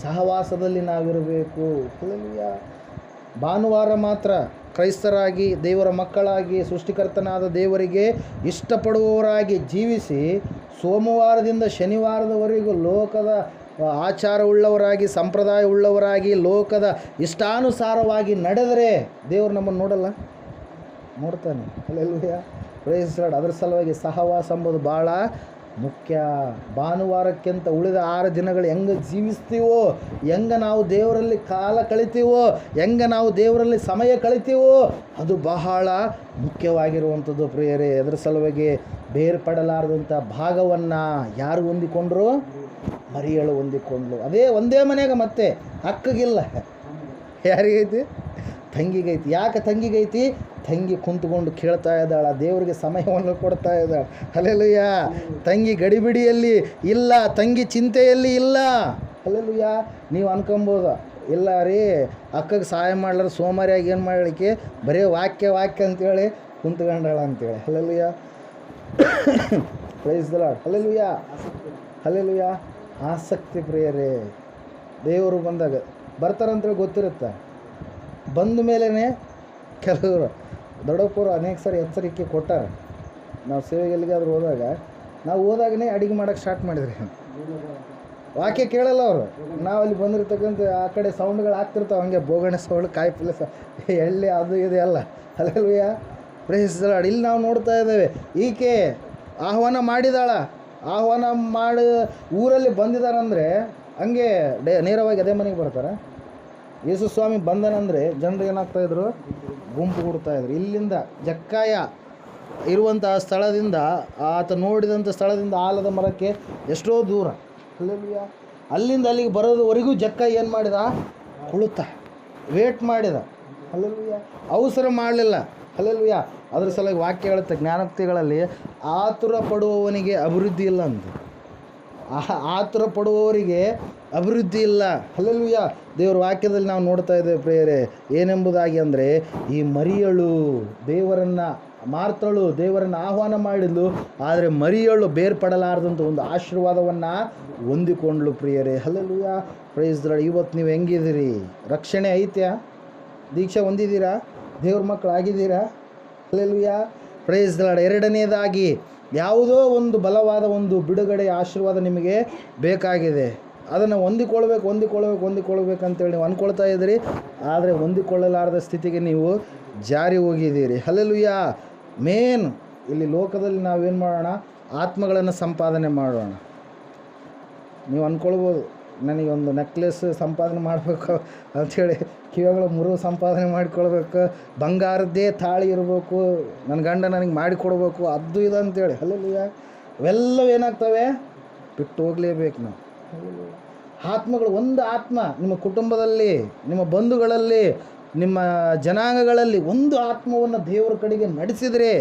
ಸಹವಾಸದಲ್ಲಿ ನಾವಿರಬೇಕು. ಹಲ್ಲೆಲೂಯಾ. ಭಾನುವಾರ ಮಾತ್ರ ಕ್ರೈಸ್ತರಾಗಿ, ದೇವರ ಮಕ್ಕಳಾಗಿ, ಸೃಷ್ಟಿಕರ್ತನಾದ ದೇವರಿಗೆ ಇಷ್ಟಪಡುವವರಾಗಿ ಜೀವಿಸಿ, ಸೋಮವಾರದಿಂದ ಶನಿವಾರದವರೆಗೂ ಲೋಕದ ಆಚಾರವುಳ್ಳವರಾಗಿ, ಸಂಪ್ರದಾಯವುಳ್ಳವರಾಗಿ, ಲೋಕದ ಇಷ್ಟಾನುಸಾರವಾಗಿ ನಡೆದರೆ ದೇವರು ನಮ್ಮನ್ನು ನೋಡಲ್ಲ, ನೋಡ್ತಾನೆ. Hallelujah, praise Lord. ಅದರ ಸಲುವಾಗಿ ಸಹವಾಸ ಎಂಬುದು ಭಾಳ ಮುಖ್ಯ. ಭಾನುವಾರಕ್ಕಿಂತ ಉಳಿದ 6 ದಿನಗಳು ಹೆಂಗೆ ಜೀವಿಸ್ತೀವೋ, ಹೆಂಗೆ ನಾವು ದೇವರಲ್ಲಿ ಕಾಲ ಕಳಿತೀವೋ, ಹೆಂಗೆ ನಾವು ದೇವರಲ್ಲಿ ಸಮಯ ಕಳಿತೀವೋ, ಅದು ಬಹಳ ಮುಖ್ಯವಾಗಿರುವಂಥದ್ದು ಪ್ರಿಯರೇ. ಅದರ ಸಲುವಾಗಿ ಬೇರ್ಪಡಲಾರದಂಥ ಭಾಗವನ್ನು ಯಾರು ಹೊಂದಿಕೊಂಡ್ರು? ಮರಿಯಳು ಹೊಂದಿಕೊಂಡ್ಲು. ಅದೇ ಒಂದೇ ಮನೆಯಾಗ, ಮತ್ತೆ ಅಕ್ಕಗಿಲ್ಲ. ಯಾರಿಗೈತಿ? ತಂಗಿಗೈತಿ. ಯಾಕೆ ತಂಗಿಗೈತಿ? ತಂಗಿ ಕುಂತ್ಕೊಂಡು ಕೇಳ್ತಾ ಇದ್ದಾಳ, ದೇವರಿಗೆ ಸಮಯವನ್ನು ಕೊಡ್ತಾ ಇದ್ದಾಳೆ. ಹಲ್ಲೆಲೂಯಾ. ತಂಗಿ ಗಡಿಬಿಡಿಯಲ್ಲಿ ಇಲ್ಲ, ತಂಗಿ ಚಿಂತೆಯಲ್ಲಿ ಇಲ್ಲ. ಹಲ್ಲೆಲೂಯಾ. ನೀವು ಅನ್ಕೊಬೋದು, ಇಲ್ಲ ರೀ ಅಕ್ಕಗೆ ಸಹಾಯ ಮಾಡ್ಲಾರ ಸೋಮಾರಿಯಾಗಿ ಏನು ಮಾಡಲಿಕ್ಕೆ, ಬರೀ ವಾಕ್ಯ ಅಂತೇಳಿ ಕುಂತ್ಕೊಂಡಾಳ ಅಂತೇಳಿ. Hallelujah, praise the lord. Hallelujah, hallelujah. ಆಸಕ್ತಿ ಪ್ರಿಯರೇ. ದೇವರು ಬಂದಾಗ ಬರ್ತಾರಂತೇಳಿ ಗೊತ್ತಿರುತ್ತೆ. ಬಂದ ಮೇಲೇ ಕೆಲವರು ದೊಡ್ಡಪ್ಪರು ಅನೇಕ ಸಾರಿ ಎಚ್ಚರಿಕೆ ಕೊಟ್ಟಾರೆ. ನಾವು ಸೇವೆಗೆ ಎಲ್ಲಿಗಾದ್ರೂ ಹೋದಾಗನೇ ಅಡುಗೆ ಮಾಡೋಕ್ಕೆ ಸ್ಟಾರ್ಟ್ ಮಾಡಿದ್ರಿ. ವಾಕ್ಯ ಕೇಳಲ್ಲ ಅವರು. ನಾವು ಅಲ್ಲಿ ಬಂದಿರ್ತಕ್ಕಂಥ ಆ ಕಡೆ ಸೌಂಡ್ಗಳು ಆಗ್ತಿರ್ತಾವೆ, ಹಂಗೆ ಬೋಗಣೆ ಸೌಂಡ್, ಕಾಯಿ ಪಲ್ಯ ಎಳ್ಳೆ ಅದು ಇದು ಎಲ್ಲ. Hallelujah, praise the Lord. ಇಲ್ಲಿ ನಾವು ನೋಡ್ತಾ ಇದ್ದೇವೆ, ಈಕೆ ಆಹ್ವಾನ ಮಾಡಿದಾಳ. ಆಹ್ವಾನ ಮಾಡಿ ಊರಲ್ಲಿ ಬಂದಿದ್ದಾರಂದರೆ ಹಂಗೆ ನೇರವಾಗಿ ಅದೇ ಮನೆಗೆ ಬರ್ತಾರೆ. ಯೇಸು ಸ್ವಾಮಿ ಬಂದನಂದರೆ ಜನರು ಏನಾಗ್ತಾಯಿದ್ರು? ಗುಂಪು ಕೊಡ್ತಾಯಿದ್ರು. ಇಲ್ಲಿಂದ ಜಕ್ಕಾಯ ಇರುವಂತಹ ಸ್ಥಳದಿಂದ, ಆತ ನೋಡಿದಂಥ ಸ್ಥಳದಿಂದ ಆಲದ ಮರಕ್ಕೆ ಎಷ್ಟೋ ದೂರ. ಹಲ್ಲೆಲೂಯಾ. ಅಲ್ಲಿಂದ ಅಲ್ಲಿಗೆ ಬರೋದುವರೆಗೂ ಜಕ್ಕಾಯ ಏನು ಮಾಡಿದ? ಕುಳಿತ, ವೇಟ್ ಮಾಡಿದ. ಹಲ್ಲೆಲೂಯಾ. ಅವಸರ ಮಾಡಲಿಲ್ಲ. ಹಲ್ಲೆಲೂಯಾ. ಅದ್ರ ಸಲುವಾಗಿ ವಾಕ್ಯ ಹೇಳುತ್ತೆ ಜ್ಞಾನೋಕ್ತಿಗಳಲ್ಲಿ, ಆತುರ ಪಡುವವನಿಗೆ ಅಭಿವೃದ್ಧಿ ಇಲ್ಲ ಅಂತ. ಆತುರ ಪಡುವವರಿಗೆ ಅಭಿವೃದ್ಧಿ ಇಲ್ಲ. ಹಲ್ಲೆಲೂಯಾ. ದೇವರ ವಾಕ್ಯದಲ್ಲಿ ನಾವು ನೋಡ್ತಾ ಇದ್ದೇವೆ ಪ್ರಿಯರೇ, ಏನೆಂಬುದಾಗಿ ಅಂದರೆ, ಈ ಮರಿಯಳು ಮಾರ್ತಳು ದೇವರನ್ನು ಆಹ್ವಾನ ಮಾಡಿದ್ಲು, ಆದರೆ ಮರಿಯಳು ಬೇರ್ಪಡಲಾರದಂಥ ಒಂದು ಆಶೀರ್ವಾದವನ್ನು ಹೊಂದಿಕೊಂಡ್ಲು ಪ್ರಿಯರೇ. Hallelujah, praise the Lord. ಇವತ್ತು ನೀವು ಹೆಂಗಿದ್ದೀರಿ? ರಕ್ಷಣೆ ಐತ್ಯಾ? ದೀಕ್ಷೆ ಹೊಂದಿದ್ದೀರಾ? ದೇವ್ರ ಮಕ್ಕಳು ಆಗಿದ್ದೀರಾ? Hallelujah, praise the Lord. ಎರಡನೇದಾಗಿ, ಯಾವುದೋ ಒಂದು ಬಲವಾದ ಒಂದು ಬಿಡುಗಡೆ ಆಶೀರ್ವಾದ ನಿಮಗೆ ಬೇಕಾಗಿದೆ. ಅದನ್ನು ಹೊಂದಿಕೊಳ್ಬೇಕಂತೇಳಿ ನೀವು ಅಂದ್ಕೊಳ್ತಾ ಇದ್ದೀರಿ, ಆದರೆ ಹೊಂದಿಕೊಳ್ಳಲಾರದ ಸ್ಥಿತಿಗೆ ನೀವು ಜಾರಿ ಹೋಗಿದ್ದೀರಿ. ಹಲ್ಲೆಲೂಯಾ. ಮೇನ್ ಇಲ್ಲಿ ಲೋಕದಲ್ಲಿ ನಾವೇನು ಮಾಡೋಣ? ಆತ್ಮಗಳನ್ನು ಸಂಪಾದನೆ ಮಾಡೋಣ. ನೀವು ಅಂದ್ಕೊಳ್ಬೋದು, ನನಗೊಂದು ನೆಕ್ಲೆಸ್ ಸಂಪಾದನೆ ಮಾಡಬೇಕು ಅಂಥೇಳಿ, ಕಿವಿಗಳು ಮುರು ಸಂಪಾದನೆ ಮಾಡಿಕೊಳ್ಬೇಕು, ಬಂಗಾರದ್ದೇ ತಾಳಿ ಇರಬೇಕು, ನನ್ನ ಗಂಡ ನನಗೆ ಮಾಡಿಕೊಡ್ಬೇಕು, ಅದು ಇದು ಅಂತೇಳಿ. ಹಲ್ಲೆಲೂಯಾ. ಇವೆಲ್ಲವೂ ಏನಾಗ್ತವೆ? ಬಿಟ್ಟು ಹೋಗಲೇಬೇಕು ನಾವು. ಆತ್ಮಗಳು, ಒಂದು ಆತ್ಮ ನಿಮ್ಮ ಕುಟುಂಬದಲ್ಲಿ, ನಿಮ್ಮ ಬಂಧುಗಳಲ್ಲಿ, ನಿಮ್ಮ ಜನಾಂಗಗಳಲ್ಲಿ ಒಂದು ಆತ್ಮವನ್ನು ದೇವರ ಕಡೆಗೆ ನಡೆಸಿದರೆ,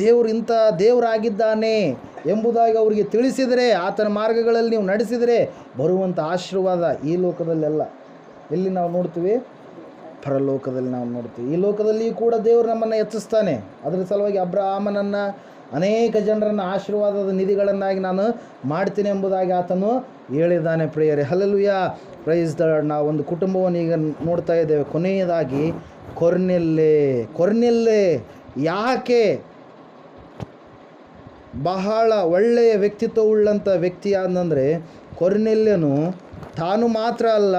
ದೇವರು ಇಂಥ ದೇವರಾಗಿದ್ದಾನೆ ಎಂಬುದಾಗಿ ಅವರಿಗೆ ತಿಳಿಸಿದರೆ, ಆತನ ಮಾರ್ಗಗಳಲ್ಲಿ ನೀವು ನಡೆಸಿದರೆ ಬರುವಂಥ ಆಶೀರ್ವಾದ ಈ ಲೋಕದಲ್ಲೆಲ್ಲ ಎಲ್ಲಿ ನಾವು ನೋಡ್ತೀವಿ? ಪರಲೋಕದಲ್ಲಿ ನಾವು ನೋಡ್ತೀವಿ. ಈ ಲೋಕದಲ್ಲಿ ಕೂಡ ದೇವರು ನಮ್ಮನ್ನು ಹೆಚ್ಚಿಸ್ತಾನೆ. ಅದರ ಸಲುವಾಗಿ ಅಬ್ರಹಾಮನನ್ನು, ಅನೇಕ ಜನರನ್ನು ಆಶೀರ್ವಾದದ ನಿಧಿಗಳನ್ನಾಗಿ ನಾನು ಮಾಡ್ತೀನಿ ಎಂಬುದಾಗಿ ಆತನು ಹೇಳಿದ್ದಾನೆ ಪ್ರಿಯರೇ. Hallelujah, praise the Lord. ನಾವು ಒಂದು ಕುಟುಂಬವನ್ನು ಈಗ ನೋಡ್ತಾ ಇದ್ದೇವೆ. ಕೊನೆಯದಾಗಿ ಕೊರ್ನೆಲ್ಲೆ ಯಾಕೆ ಬಹಳ ಒಳ್ಳೆಯ ವ್ಯಕ್ತಿತ್ವವುಳ್ಳಂಥ ವ್ಯಕ್ತಿ ಅಂತಂದರೆ, ಕೊರ್ನೆಲ್ಯನು ತಾನು ಮಾತ್ರ ಅಲ್ಲ,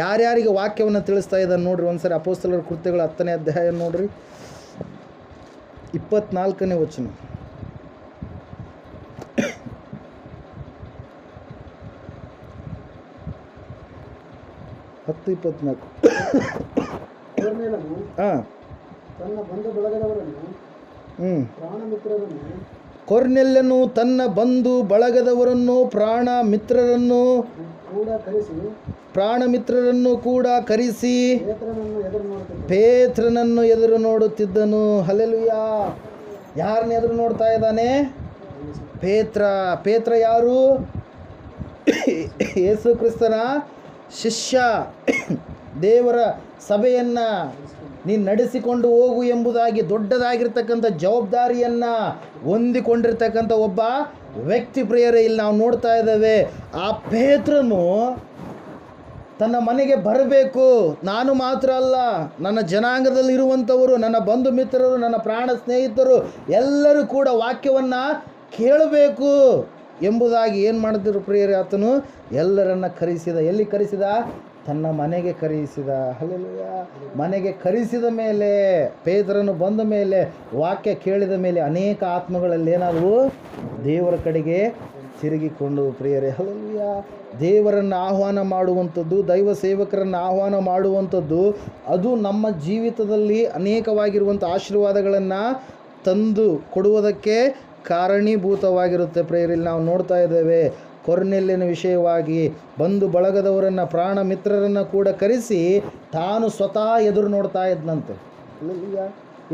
ಯಾರ್ಯಾರಿಗೆ ವಾಕ್ಯವನ್ನು ತಿಳಿಸ್ತಾ ಇದ್ದಾನೆ ನೋಡ್ರಿ. ಒಂದ್ಸರಿ ಅಪೊಸ್ತಲರ ಕೃತ್ಯಗಳ 10ನೇ ಅಧ್ಯಾಯ ನೋಡ್ರಿ, 24ನೇ ವಚನ. 10:24. ಕೊರ್ನೆಲ್ಯನು ತನ್ನ ಬಂಧು ಬಳಗದವರನ್ನು, ಪ್ರಾಣ ಮಿತ್ರರನ್ನು ಕೂಡ ಕರೆಸಿ ಪೇತ್ರನನ್ನು ಎದುರು ನೋಡುತ್ತಿದ್ದನು. ಹಲ್ಲೆಲೂಯಾ. ಯಾರನ್ನ ಎದುರು ನೋಡ್ತಾ ಇದ್ದಾನೆ? ಪೇತ್ರ ಯಾರು? ಯೇಸು ಕ್ರಿಸ್ತನ ಶಿಷ್ಯ. ದೇವರ ಸಭೆಯನ್ನು ನೀನು ನಡೆಸಿಕೊಂಡು ಹೋಗು ಎಂಬುದಾಗಿ ದೊಡ್ಡದಾಗಿರ್ತಕ್ಕಂಥ ಜವಾಬ್ದಾರಿಯನ್ನು ಹೊಂದಿಕೊಂಡಿರ್ತಕ್ಕಂಥ ಒಬ್ಬ ವ್ಯಕ್ತಿ ಪ್ರಿಯರೇ. ಇಲ್ಲಿ ನಾವು ನೋಡ್ತಾ ಇದ್ದೇವೆ, ಆ ಪೇತ್ರನು ತನ್ನ ಮನೆಗೆ ಬರಬೇಕು. ನಾನು ಮಾತ್ರ ಅಲ್ಲ, ನನ್ನ ಜನಾಂಗದಲ್ಲಿರುವಂಥವರು, ನನ್ನ ಬಂಧು ಮಿತ್ರರು, ನನ್ನ ಪ್ರಾಣ ಸ್ನೇಹಿತರು ಎಲ್ಲರೂ ಕೂಡ ವಾಕ್ಯವನ್ನು ಕೇಳಬೇಕು. ಎಂಬುದಾಗಿ ಏನು ಮಾಡಿದ್ರು ಪ್ರಿಯರೇ, ಆತನು ಎಲ್ಲರನ್ನ ಕರೆಸಿದ. ಎಲ್ಲಿ ಕರೆಸಿದ? ತನ್ನ ಮನೆಗೆ ಕರೆಯಿಸಿದ. ಹಲ್ಲೆಲೂಯ. ಮನೆಗೆ ಕರೆಸಿದ ಮೇಲೆ, ಪೇತ್ರನು ಬಂದ ಮೇಲೆ, ವಾಕ್ಯ ಕೇಳಿದ ಮೇಲೆ ಅನೇಕ ಆತ್ಮಗಳಲ್ಲಿ ಏನಾದವು? ದೇವರ ಕಡೆಗೆ ತಿರುಗಿಕೊಂಡು. ಪ್ರಿಯರೇ, ಹಲ್ಲೆಲೂಯ. ದೇವರನ್ನು ಆಹ್ವಾನ ಮಾಡುವಂಥದ್ದು, ದೈವ ಸೇವಕರನ್ನು ಆಹ್ವಾನ ಮಾಡುವಂಥದ್ದು, ಅದು ನಮ್ಮ ಜೀವಿತದಲ್ಲಿ ಅನೇಕವಾಗಿರುವಂಥ ಆಶೀರ್ವಾದಗಳನ್ನು ತಂದು ಕೊಡುವುದಕ್ಕೆ ಕಾರಣೀಭೂತವಾಗಿರುತ್ತೆ. ಪ್ರಿಯರಲ್ಲಿ ನಾವು ನೋಡ್ತಾ ಇದ್ದೇವೆ, ಕೊರ್ನೆಲ್ಯನ ವಿಷಯವಾಗಿ ಬಂಧು ಬಳಗದವರನ್ನು, ಪ್ರಾಣ ಮಿತ್ರರನ್ನು ಕೂಡ ಕರೆಸಿ ತಾನು ಸ್ವತಃ ಎದುರು ನೋಡ್ತಾ ಇದ್ದಂತೆ. ಹಲ್ಲೆಲೂಯ.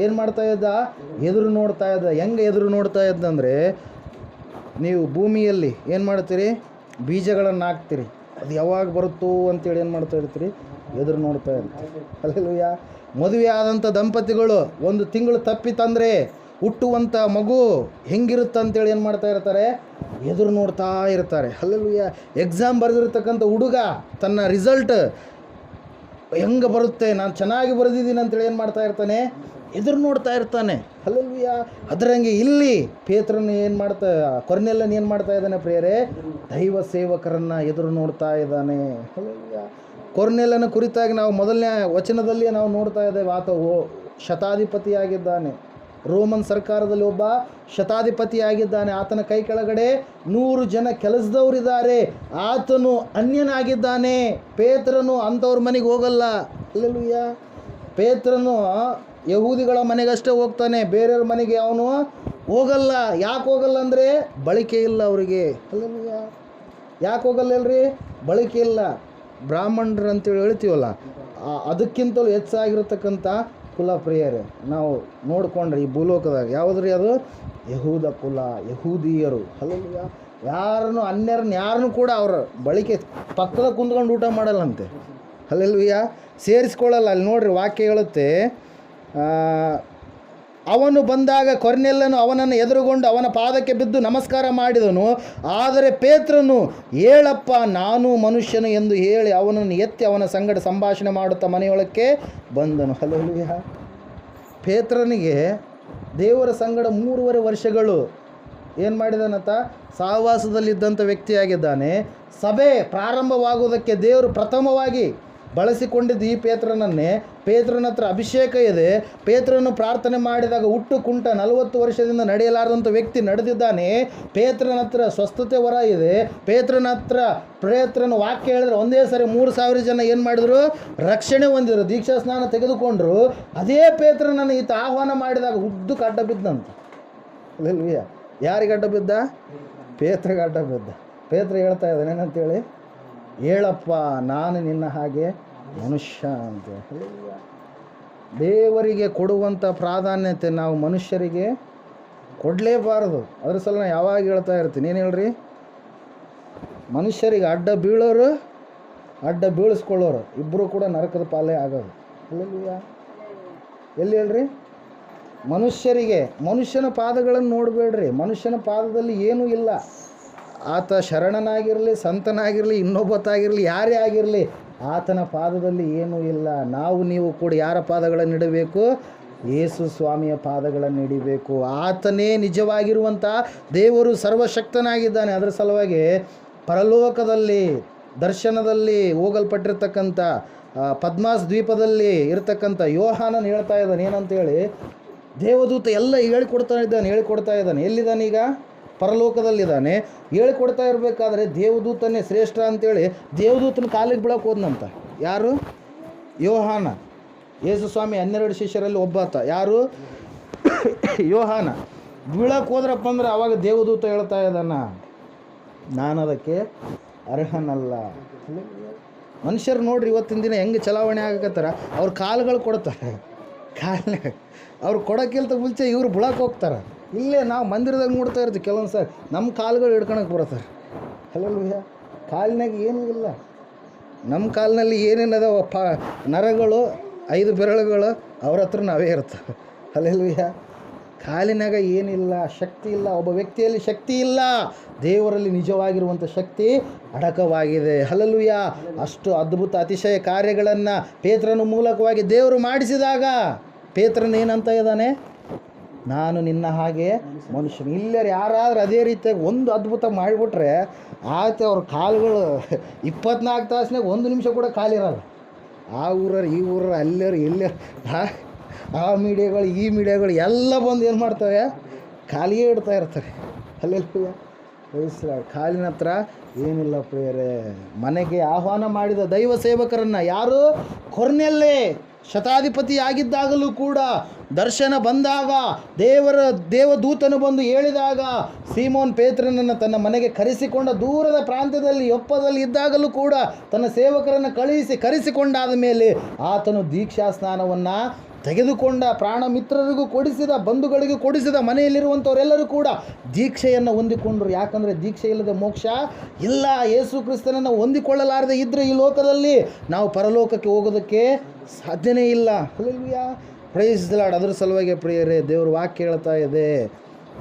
ಏನು ಮಾಡ್ತಾ ಇದ್ದ? ಎದುರು ನೋಡ್ತಾ ಇದ್ದ. ಹೆಂಗೆ ಎದುರು ನೋಡ್ತಾ ಇದ್ದಂದರೆ, ನೀವು ಭೂಮಿಯಲ್ಲಿ ಏನು ಮಾಡ್ತೀರಿ? ಬೀಜಗಳನ್ನು ಹಾಕ್ತೀರಿ, ಅದು ಯಾವಾಗ ಬರುತ್ತೋ ಅಂತೇಳಿ ಏನು ಮಾಡ್ತಾ ಇರ್ತೀರಿ? ಎದುರು ನೋಡ್ತಾ ಇರ್ತೀರಿ. ಹಲ್ಲೆಲೂಯ. ಮದುವೆ ಆದಂಥ ದಂಪತಿಗಳು 1 ತಿಂಗಳು ತಪ್ಪಿತಂದರೆ ಹುಟ್ಟುವಂಥ ಮಗು ಹೆಂಗಿರುತ್ತಂತೇಳಿ ಏನು ಮಾಡ್ತಾ ಇರ್ತಾರೆ? ಎದುರು ನೋಡ್ತಾ ಇರ್ತಾರೆ. ಹಲ್ಲೆಲೂಯ. ಎಕ್ಸಾಮ್ ಬರೆದಿರ್ತಕ್ಕಂಥ ಹುಡುಗ ತನ್ನ ರಿಸಲ್ಟ್ ಹೆಂಗೆ ಬರುತ್ತೆ, ನಾನು ಚೆನ್ನಾಗಿ ಬರೆದಿದ್ದೀನಿ ಅಂತೇಳಿ ಏನು ಮಾಡ್ತಾ ಇರ್ತಾನೆ? ಎದುರು ನೋಡ್ತಾ ಇರ್ತಾನೆ. ಹಲ್ಲೆಲೂಯ. ಅದರಂಗೆ ಇಲ್ಲಿ ಪೇತ್ರನು ಏನು ಮಾಡ್ತಾ, ಕೊರ್ನೆಲ್ಯನು ಏನು ಮಾಡ್ತಾ ಇದ್ದಾನೆ ಪ್ರಿಯರೇ? ದೈವ ಸೇವಕರನ್ನು ಎದುರು ನೋಡ್ತಾ ಇದ್ದಾನೆ. ಹಲ್ಲೆಲೂಯ. ಕೊರ್ನೆಲ್ಯನ ಕುರಿತಾಗಿ ನಾವು ಮೊದಲನೇ ವಚನದಲ್ಲಿ ನಾವು ನೋಡ್ತಾ ಇದ್ದೇವೆ, ಆತ ಶತಾಧಿಪತಿಯಾಗಿದ್ದಾನೆ. ರೋಮನ್ ಸರ್ಕಾರದಲ್ಲಿ ಒಬ್ಬ ಶತಾಧಿಪತಿಯಾಗಿದ್ದಾನೆ. ಆತನ ಕೈ ಕೆಳಗಡೆ 100 ಜನ ಕೆಲಸದವರಿದ್ದಾರೆ. ಆತನು ಅನ್ಯನಾಗಿದ್ದಾನೆ. ಪೇತ್ರನು ಅಂಥವ್ರ ಮನೆಗೆ ಹೋಗಲ್ಲ. ಹಲ್ಲೆಲೂಯ. ಪೇತ್ರನು ಯಹೂದಿಗಳ ಮನೆಗಷ್ಟೇ ಹೋಗ್ತಾನೆ, ಬೇರೆಯವ್ರ ಮನೆಗೆ ಅವನು ಹೋಗಲ್ಲ. ಯಾಕೆ ಹೋಗಲ್ಲ ಅಂದರೆ ಬಳಕೆ ಇಲ್ಲ ಅವರಿಗೆ. ಹಲ್ಲೆಲೂಯ. ಯಾಕೆ ಹೋಗಲ್ಲ ಹೇಳ್ರಿ? ಬಳಕೆ ಇಲ್ಲ. ಬ್ರಾಹ್ಮಣರು ಅಂತೇಳಿ ಹೇಳ್ತೀವಲ್ಲ, ಅದಕ್ಕಿಂತಲೂ ಹೆಚ್ಚಾಗಿರ್ತಕ್ಕಂಥ ಕುಲ ಪ್ರಿಯರೇ ನಾವು ನೋಡಿಕೊಂಡ್ರೆ ಈ ಭೂಲೋಕದಾಗ ಯಾವುದ್ರಿ? ಅದು ಯಹೂದ ಕುಲ, ಯಹೂದಿಯರು. ಹಲ್ಲೆಲೂಯ. ಅನ್ಯರನ್ನ ಯಾರನ್ನು ಕೂಡ ಅವರ ಬಳಿಕೆ ಪಕ್ಕದ ಕುಂತ್ಕೊಂಡು ಊಟ ಮಾಡಲ್ಲಂತೆ. ಹಲ್ಲೆಲೂಯ. ಸೇರಿಸ್ಕೊಳ್ಳಲ್ಲ. ಅಲ್ಲಿ ನೋಡ್ರಿ, ವಾಕ್ಯ ಹೇಳುತ್ತೆ, ಅವನು ಬಂದಾಗ ಕೊರ್ನೆಲ್ಯನು ಅವನನ್ನು ಎದುರುಗೊಂಡು ಅವನ ಪಾದಕ್ಕೆ ಬಿದ್ದು ನಮಸ್ಕಾರ ಮಾಡಿದನು. ಆದರೆ ಪೇತ್ರನು, ಹೇಳಪ್ಪ, ನಾನು ಮನುಷ್ಯನು ಎಂದು ಹೇಳಿ ಅವನನ್ನು ಎತ್ತಿ ಅವನ ಸಂಗಡ ಸಂಭಾಷಣೆ ಮಾಡುತ್ತಾ ಮನೆಯೊಳಕ್ಕೆ ಬಂದನು. ಹಲ್ಲೆಲೂಯ. ಪೇತ್ರನಿಗೆ ದೇವರ ಸಂಗಡ 3.5 ವರ್ಷಗಳು ಏನು ಮಾಡಿದಾನಂತ? ಸಹವಾಸದಲ್ಲಿದ್ದಂಥ ವ್ಯಕ್ತಿಯಾಗಿದ್ದಾನೆ. ಸಭೆ ಪ್ರಾರಂಭವಾಗುವುದಕ್ಕೆ ದೇವರು ಪ್ರಥಮವಾಗಿ ಬಳಸಿಕೊಂಡಿದ್ದು ಈ ಪೇತ್ರನನ್ನೇ. ಪೇತ್ರನ ಹತ್ರ ಅಭಿಷೇಕ ಇದೆ. ಪೇತ್ರನು ಪ್ರಾರ್ಥನೆ ಮಾಡಿದಾಗ ಹುಟ್ಟು ಕುಂಟ 40 ವರ್ಷದಿಂದ ನಡೆಯಲಾರದಂಥ ವ್ಯಕ್ತಿ ನಡೆದಿದ್ದಾನೆ. ಪೇತ್ರನ ಹತ್ರ ಸ್ವಸ್ಥತೆ ವರ ಇದೆ. ಪೇತ್ರನ ವಾಕ್ಯ ಹೇಳಿದ್ರೆ ಒಂದೇ ಸರಿ 3,000 ಜನ ಏನು ಮಾಡಿದ್ರು? ರಕ್ಷಣೆ ಹೊಂದಿದ್ರು, ದೀಕ್ಷಾ ಸ್ನಾನ ತೆಗೆದುಕೊಂಡ್ರು. ಅದೇ ಪೇತ್ರನನ್ನು ಈತ ಆಹ್ವಾನ ಮಾಡಿದಾಗ ಉದ್ದಕ್ಕೆ ಅಡ್ಡ ಬಿದ್ದಂತ. ಅಲ್ಲೆಲ್ವಿಯ. ಯಾರಿಗೆ ಅಡ್ಡ ಬಿದ್ದ? ಪೇತ್ರಗೆ ಅಡ್ಡ ಬಿದ್ದ. ಪೇತ್ರ ಹೇಳ್ತಾ ಇದ್ದಾನೆ ಏನಂತೇಳಿ? ಹೇಳಪ್ಪ, ನಾನು ನಿನ್ನ ಹಾಗೆ ಮನುಷ್ಯ ಅಂತೇಳಿ. ದೇವರಿಗೆ ಕೊಡುವಂಥ ಪ್ರಾಧಾನ್ಯತೆ ನಾವು ಮನುಷ್ಯರಿಗೆ ಕೊಡಲೇಬಾರದು. ಅದ್ರ ಸಲ ನಾನು ಯಾವಾಗ ಹೇಳ್ತಾ ಇರ್ತೀನಿ, ಏನು ಹೇಳ್ರಿ? ಮನುಷ್ಯರಿಗೆ ಅಡ್ಡ ಬೀಳೋರು, ಅಡ್ಡ ಬೀಳಿಸ್ಕೊಳ್ಳೋರು ಇಬ್ಬರು ಕೂಡ ನರಕದ ಪಾಲೇ ಆಗೋದು. ಅಲ್ಲೆಲ್ಲೂಯ. ಎಲ್ಲಿ ಹೇಳ್ರಿ? ಮನುಷ್ಯರಿಗೆ, ಮನುಷ್ಯನ ಪಾದಗಳನ್ನು ನೋಡಬೇಡ್ರಿ. ಮನುಷ್ಯನ ಪಾದದಲ್ಲಿ ಏನೂ ಇಲ್ಲ. ಆತ ಶರಣನಾಗಿರಲಿ, ಸಂತನಾಗಿರಲಿ, ಇನ್ನೊಬ್ಬತ್ತಾಗಿರಲಿ, ಯಾರೇ ಆಗಿರಲಿ, ಆತನ ಪಾದದಲ್ಲಿ ಏನೂ ಇಲ್ಲ. ನೀವು ಕೂಡ ಯಾರ ಪಾದಗಳನ್ನು ಇಡಬೇಕು? ಯೇಸು ಸ್ವಾಮಿಯ ಪಾದಗಳನ್ನು ಹಿಡಿಬೇಕು. ಆತನೇ ನಿಜವಾಗಿರುವಂಥ ದೇವರು, ಸರ್ವಶಕ್ತನಾಗಿದ್ದಾನೆ. ಅದರ ಸಲುವಾಗಿ ಪರಲೋಕದಲ್ಲಿ ದರ್ಶನದಲ್ಲಿ ಹೋಗಲ್ಪಟ್ಟಿರ್ತಕ್ಕಂಥ ಪದ್ಮಾಸ್ ದ್ವೀಪದಲ್ಲಿ ಇರತಕ್ಕಂಥ ಯೋಹಾನನ್ ಹೇಳ್ತಾ ಇದ್ದಾನೆ ಏನಂತೇಳಿ, ದೇವದೂತ ಎಲ್ಲ ಹೇಳಿಕೊಡ್ತಾ ಇದ್ದಾನೆ. ಎಲ್ಲಿದ್ದಾನೀಗ? ಪರಲೋಕದಲ್ಲಿದ್ದಾನೆ. ಹೇಳಿಕೊಡ್ತಾ ಇರಬೇಕಾದ್ರೆ ದೇವದೂತನೇ ಶ್ರೇಷ್ಠ ಅಂತೇಳಿ ದೇವದೂತನ ಕಾಲಿಗೆ ಬೀಳಕ್ಕೆ ಹೋದ್ನಂತ. ಯಾರು? ಯೋಹಾನ. ಯೇಸು ಸ್ವಾಮಿ 12 ಶಿಷ್ಯರಲ್ಲಿ ಒಬ್ಬಾತ. ಯಾರು? ಯೋಹಾನ. ಬೀಳಕ್ಕೆ ಹೋದ್ರಪ್ಪ ಅಂದ್ರೆ ಅವಾಗ ದೇವದೂತ ಹೇಳ್ತಾ ಇದ್ದಾನ, ನಾನು ಅದಕ್ಕೆ ಅರ್ಹನಲ್ಲ. ಮನುಷ್ಯರು ನೋಡ್ರಿ ಇವತ್ತಿನ ದಿನ ಹೆಂಗೆ ಚಲಾವಣೆ ಆಗಕತ್ತಾರ. ಅವ್ರ ಕಾಲುಗಳು ಕೊಡ್ತಾರೆ. ಅವ್ರು ಕೊಡೋಕ್ಕಿಂತ ಮುಂಚೆ ಇವರು ಬೀಳಕ್ಕೆ ಹೋಗ್ತಾರೆ. ಇಲ್ಲೇ ನಾವು ಮಂದಿರದಾಗ ನೋಡ್ತಾ ಇರ್ತೀವಿ ಕೆಲವೊಂದು ಸಾರಿ ನಮ್ಮ ಕಾಲುಗಳು ಹಿಡ್ಕೊಳಕ್ಕೆ ಬರ್ತಾರೆ. ಹಲ್ಲೆಲೂಯ. ಕಾಲಿನಾಗ ಏನೂ ಇಲ್ಲ. ನಮ್ಮ ಕಾಲಿನಲ್ಲಿ ಏನೇನದಾವ ನರಗಳು, 5 ಬೆರಳುಗಳು ಅವ್ರ ಹತ್ರ ನಾವೇ ಇರ್ತವೆ. ಹಲ್ಲೆಲೂಯ. ಕಾಲಿನಾಗ ಏನಿಲ್ಲ, ಶಕ್ತಿ ಇಲ್ಲ. ಒಬ್ಬ ವ್ಯಕ್ತಿಯಲ್ಲಿ ಶಕ್ತಿ ಇಲ್ಲ, ದೇವರಲ್ಲಿ ನಿಜವಾಗಿರುವಂಥ ಶಕ್ತಿ ಅಡಕವಾಗಿದೆ. ಹಲ್ಲೆಲೂಯ. ಅಷ್ಟು ಅದ್ಭುತ ಅತಿಶಯ ಕಾರ್ಯಗಳನ್ನು ಪೇತ್ರನ ಮೂಲಕವಾಗಿ ದೇವರು ಮಾಡಿಸಿದಾಗ ಪೇತ್ರನ ಏನಂತ ಇದ್ದಾನೆ? ನಾನು ನಿನ್ನ ಹಾಗೆ ಮನುಷ್ಯನು. ಇಲ್ಲರು ಯಾರಾದ್ರೂ ಅದೇ ರೀತಿಯಾಗಿ ಒಂದು ಅದ್ಭುತ ಮಾಡಿಬಿಟ್ರೆ ಆಯ್ತು, ಅವ್ರ ಕಾಲುಗಳು 24 ತಾಸಿನಾಗ 1 ನಿಮಿಷ ಕೂಡ ಕಾಲಿರಲ್ಲ. ಆ ಊರರು ಈ ಊರರು ಅಲ್ಲರು ಎಲ್ಲರು ಆ ಮೀಡಿಯಾಗಳು ಈ ಮೀಡಿಯಾಗಳು ಎಲ್ಲ ಬಂದು ಏನು ಮಾಡ್ತವೆ, ಕಾಲಿಗೆ ಇಡ್ತಾ ಇರ್ತಾರೆ. ಅಲ್ಲೆಲ್ಲ ಕಾಲಿನ ಹತ್ರ ಏನಿಲ್ಲ ಪ್ರಿಯರೇ. ಮನೆಗೆ ಆಹ್ವಾನ ಮಾಡಿದ ದೈವ ಸೇವಕರನ್ನು ಯಾರು, ಕೊರ್ನೆಲ್ಯೇ ಶತಾಧಿಪತಿ ಆಗಿದ್ದಾಗಲೂ ಕೂಡ ದರ್ಶನ ಬಂದಾಗ, ದೇವದೂತನು ಬಂದು ಹೇಳಿದಾಗ, ಸೀಮೋನ್ ಪೇತ್ರನನ್ನು ತನ್ನ ಮನೆಗೆ ಕರೆಸಿಕೊಂಡ, ದೂರದ ಪ್ರಾಂತ್ಯದಲ್ಲಿ ಯೊಪ್ಪದಲ್ಲಿ ಇದ್ದಾಗಲೂ ಕೂಡ ತನ್ನ ಸೇವಕರನ್ನು ಕರೆಸಿಕೊಂಡಾದ ಮೇಲೆ ಆತನು ದೀಕ್ಷಾ ಸ್ನಾನವನ್ನು ತೆಗೆದುಕೊಂಡ. ಪ್ರಾಣ ಮಿತ್ರರಿಗೂ ಕೊಡಿಸಿದ, ಬಂಧುಗಳಿಗೂ ಕೊಡಿಸಿದ, ಮನೆಯಲ್ಲಿರುವಂಥವರೆಲ್ಲರೂ ಕೂಡ ದೀಕ್ಷೆಯನ್ನು ಹೊಂದಿಕೊಂಡರು. ಯಾಕಂದರೆ ದೀಕ್ಷೆ ಇಲ್ಲದೆ ಮೋಕ್ಷ ಇಲ್ಲ. ಯೇಸು ಕ್ರಿಸ್ತನನ್ನು ಹೊಂದಿಕೊಳ್ಳಲಾರದೆ ಇದ್ದರೆ ಈ ಲೋಕದಲ್ಲಿ ನಾವು ಪರಲೋಕಕ್ಕೆ ಹೋಗೋದಕ್ಕೆ ಸಾಧ್ಯನೇ ಇಲ್ಲ. Hallelujah, praise the Lord. ಅದರ ಸಲುವಾಗಿ ಪ್ರಿಯರೇ, ದೇವರು ವಾಕ್ಯ ಹೇಳ್ತಾ ಇದೆ,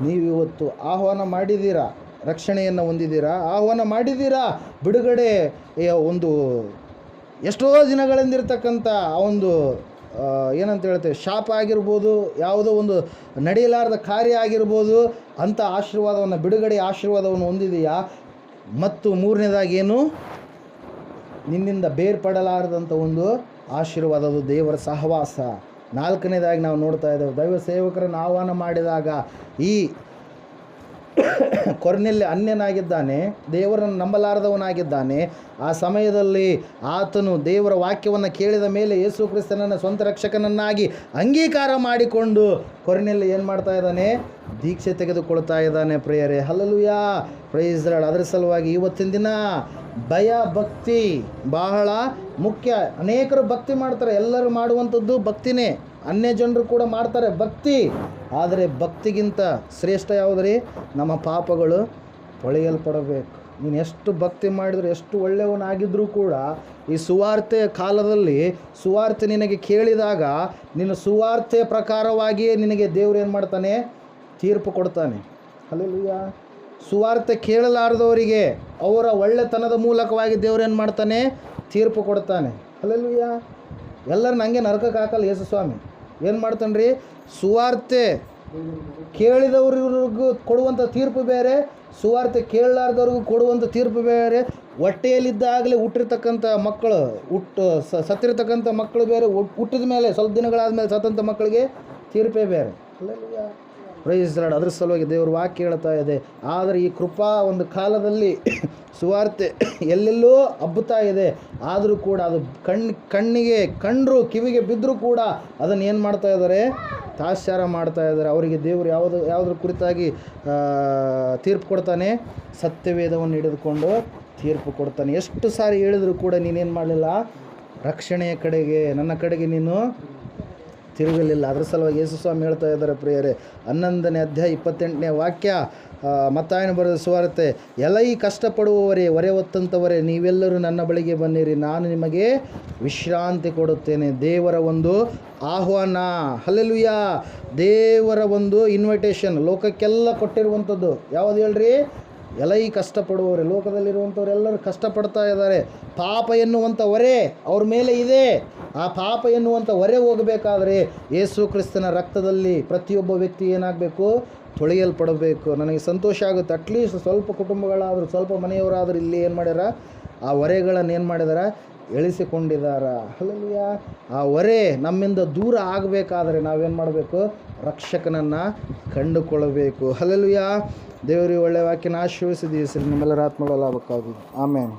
ನೀವು ಇವತ್ತು ಆಹ್ವಾನ ಮಾಡಿದ್ದೀರಾ, ರಕ್ಷಣೆಯನ್ನು ಹೊಂದಿದ್ದೀರಾ, ಆಹ್ವಾನ ಮಾಡಿದ್ದೀರಾ, ಬಿಡುಗಡೆಯ ಒಂದು ಎಷ್ಟೋ ದಿನಗಳಿಂದಿರ್ತಕ್ಕಂಥ ಆ ಒಂದು ಏನಂತ ಹೇಳ್ತೇವೆ, ಶಾಪ ಆಗಿರ್ಬೋದು, ಯಾವುದೋ ಒಂದು ನಡೆಯಲಾರದ ಕಾರ್ಯ ಆಗಿರ್ಬೋದು, ಅಂಥ ಆಶೀರ್ವಾದವನ್ನು, ಬಿಡುಗಡೆಯ ಆಶೀರ್ವಾದವನ್ನು ಹೊಂದಿದೆಯಾ? ಮತ್ತು ಮೂರನೇದಾಗಿ ಏನು, ನಿನ್ನಿಂದ ಬೇರ್ಪಡಲಾರದಂಥ ಒಂದು ಆಶೀರ್ವಾದ, ಅದು ದೇವರ ಸಹವಾಸ. ನಾಲ್ಕನೇದಾಗಿ ನಾವು ನೋಡ್ತಾ ಇದ್ದೇವೆ, ದೈವ ಸೇವಕರನ್ನು ಆಹ್ವಾನ ಮಾಡಿದಾಗ ಈ ಕೊರ್ನೆಲ್ಯ ಅನ್ಯನಾಗಿದ್ದಾನೆ, ದೇವರನ್ನು ನಂಬಲಾರದವನಾಗಿದ್ದಾನೆ. ಆ ಸಮಯದಲ್ಲಿ ಆತನು ದೇವರ ವಾಕ್ಯವನ್ನು ಕೇಳಿದ ಮೇಲೆ ಯೇಸು ಕ್ರಿಸ್ತನನ್ನು ಸ್ವಂತ ರಕ್ಷಕನನ್ನಾಗಿ ಅಂಗೀಕಾರ ಮಾಡಿಕೊಂಡು ಕೊರ್ನೆಲ್ಯ ಏನು ಮಾಡ್ತಾ ಇದ್ದಾನೆ, ದೀಕ್ಷೆ ತೆಗೆದುಕೊಳ್ತಾ ಇದ್ದಾನೆ ಪ್ರಿಯರೇ. Hallelujah, praise the Lord. ಅದರ ಸಲುವಾಗಿ ಇವತ್ತಿನ ದಿನ ಭಯ ಭಕ್ತಿ ಬಹಳ ಮುಖ್ಯ. ಅನೇಕರು ಭಕ್ತಿ ಮಾಡ್ತಾರೆ, ಎಲ್ಲರೂ ಮಾಡುವಂಥದ್ದು ಭಕ್ತಿನೇ, ಅನ್ಯ ಜನರು ಕೂಡ ಮಾಡ್ತಾರೆ ಭಕ್ತಿ. ಆದರೆ ಭಕ್ತಿಗಿಂತ ಶ್ರೇಷ್ಠ ಯಾವುದ್ರಿ, ನಮ್ಮ ಪಾಪಗಳು ತೊಳೆಯಲ್ಪಡಬೇಕು. ನೀನು ಎಷ್ಟು ಭಕ್ತಿ ಮಾಡಿದ್ರು, ಎಷ್ಟು ಒಳ್ಳೆಯವನಾಗಿದ್ದರೂ ಕೂಡ ಈ ಸುವಾರ್ತೆಯ ಕಾಲದಲ್ಲಿ ಸುವಾರ್ತೆ ನಿನಗೆ ಕೇಳಿದಾಗ ನಿನ್ನ ಸುವಾರ್ತೆಯ ಪ್ರಕಾರವಾಗಿಯೇ ನಿನಗೆ ದೇವರು ಏನು ಮಾಡ್ತಾನೆ, ತೀರ್ಪು ಕೊಡ್ತಾನೆ. ಹಲ್ಲೆಲೂಯಾ. ಸುವಾರ್ತೆ ಕೇಳಲಾರದವರಿಗೆ ಅವರ ಒಳ್ಳೆತನದ ಮೂಲಕವಾಗಿ ದೇವರು ಏನು ಮಾಡ್ತಾನೆ, ತೀರ್ಪು ಕೊಡ್ತಾನೆ. ಹಲ್ಲೆಲೂಯಾ. ಎಲ್ಲರೂ ನನಗೆ ನರಕಕ್ಕೆ ಹಾಕಲ್ಲ ಯೇಸು ಸ್ವಾಮಿ. ಏನು ಮಾಡ್ತಾನೆ ರೀ, ಸುವಾರ್ತೆ ಕೇಳಿದವ್ರಿಗೂ ಕೊಡುವಂಥ ತೀರ್ಪು ಬೇರೆ, ಸುವಾರ್ತೆ ಕೇಳಲಾರ್ದವ್ರಿಗೂ ಕೊಡುವಂಥ ತೀರ್ಪು ಬೇರೆ. ಹೊಟ್ಟೆಯಲ್ಲಿದ್ದಾಗಲೇ ಹುಟ್ಟಿರ್ತಕ್ಕಂಥ ಮಕ್ಕಳು, ಸತ್ತಿರ್ತಕ್ಕಂಥ ಮಕ್ಕಳು ಬೇರೆ, ಹುಟ್ಟಿದ ಮೇಲೆ ಸ್ವಲ್ಪ ದಿನಗಳಾದ ಮೇಲೆ ಸತ್ತಂಥ ಮಕ್ಕಳಿಗೆ ತೀರ್ಪೇ ಬೇರೆ. Hallelujah, praise the Lord. ಅದ್ರ ಸಲುವಾಗಿ ದೇವ್ರ ವಾಕ್ಯ ಹೇಳ್ತಾ ಇದೆ. ಆದರೆ ಈ ಕೃಪಾ ಒಂದು ಕಾಲದಲ್ಲಿ ಸುವಾರ್ತೆ ಎಲ್ಲೆಲ್ಲೋ ಹಬ್ಬುತ್ತಾ ಇದೆ, ಆದರೂ ಕೂಡ ಅದು ಕಣ್ಣಿಗೆ ಕಂಡರೂ ಕಿವಿಗೆ ಬಿದ್ದರೂ ಕೂಡ ಅದನ್ನು ಏನು ಮಾಡ್ತಾ ಇದ್ದಾರೆ, ತಾತ್ಸಾರ ಮಾಡ್ತಾ ಇದ್ದಾರೆ. ಅವರಿಗೆ ದೇವರು ಯಾವುದ್ರ ಕುರಿತಾಗಿ ತೀರ್ಪು ಕೊಡ್ತಾನೆ, ಸತ್ಯವೇದವನ್ನು ಹಿಡಿದುಕೊಂಡು ತೀರ್ಪು ಕೊಡ್ತಾನೆ. ಎಷ್ಟು ಸಾರಿ ಹೇಳಿದರೂ ಕೂಡ ನೀನೇನು ಮಾಡಲಿಲ್ಲ, ರಕ್ಷಣೆಯ ಕಡೆಗೆ, ನನ್ನ ಕಡೆಗೆ ನೀನು ತಿರುಗಲಿಲ್ಲ. ಅದರ ಸಲುವಾಗಿ ಯೇಸು ಸ್ವಾಮಿ ಹೇಳ್ತಾ ಇದ್ದಾರೆ ಪ್ರಿಯರೇ, 11ನೇ ಅಧ್ಯಾಯ 28ನೇ ವಾಕ್ಯ, ಮತ್ತಾಯನ ಬರೆದ ಸುವಾರ್ತೆ, ಎಲೈ ಕಷ್ಟಪಡುವವರೇ, ಹೊರೆ ಹೊತ್ತಂಥವರೇ, ನೀವೆಲ್ಲರೂ ನನ್ನ ಬಳಿಗೆ ಬನ್ನಿರಿ, ನಾನು ನಿಮಗೆ ವಿಶ್ರಾಂತಿ ಕೊಡುತ್ತೇನೆ. ದೇವರ ಒಂದು ಆಹ್ವಾನ. ಹಲ್ಲೆಲೂಯಾ. ದೇವರ ಒಂದು ಇನ್ವಿಟೇಷನ್ ಲೋಕಕ್ಕೆಲ್ಲ ಕೊಟ್ಟಿರುವಂಥದ್ದು ಯಾವುದು ಹೇಳ್ರಿ, ಎಲೈ ಕಷ್ಟಪಡುವವರೇ. ಲೋಕದಲ್ಲಿರುವಂಥವ್ರೆಲ್ಲರೂ ಕಷ್ಟಪಡ್ತಾ ಇದ್ದಾರೆ. ಪಾಪ ಎನ್ನುವಂಥ ಹೊರೆ ಅವ್ರ ಮೇಲೆ ಇದೆ. ಆ ಪಾಪ ಎನ್ನುವಂಥ ಹೊರೆ ಹೋಗಬೇಕಾದ್ರೆ ಯೇಸು ಕ್ರಿಸ್ತನ ರಕ್ತದಲ್ಲಿ ಪ್ರತಿಯೊಬ್ಬ ವ್ಯಕ್ತಿ ಏನಾಗಬೇಕು, ತೊಳೆಯಲ್ಪಡಬೇಕು. ನನಗೆ ಸಂತೋಷ ಆಗುತ್ತೆ, ಅಟ್ಲೀಸ್ಟ್ ಸ್ವಲ್ಪ ಕುಟುಂಬಗಳಾದರೂ, ಸ್ವಲ್ಪ ಮನೆಯವರಾದರೂ ಇಲ್ಲಿ ಏನು ಮಾಡ್ಯಾರ, ಆ ಹೊರೆಗಳನ್ನು ಏನು ಮಾಡಿದಾರ, ಎಳಿಸಿಕೊಂಡಿದ್ದಾರ. ಹಲ್ಲೆಲೂಯಾ. ಆ ಹೊರೆ ನಮ್ಮಿಂದ ದೂರ ಆಗಬೇಕಾದ್ರೆ ನಾವೇನು ಮಾಡಬೇಕು, ರಕ್ಷಕನನ್ನು ಕಂಡುಕೊಳ್ಳಬೇಕು. ಹಲ್ಲೆಲೂಯಾ. ದೇವರಿಗೆ ಒಳ್ಳೆಯ ವಾಕ್ಯನ ಆಶೀರ್ವದಿಸಿ ನಿಮ್ಮೆಲ್ಲರ ಆತ್ಮಗಳ ಲಾಭಕ್ಕಾಗಿ. ಆಮೇನ್.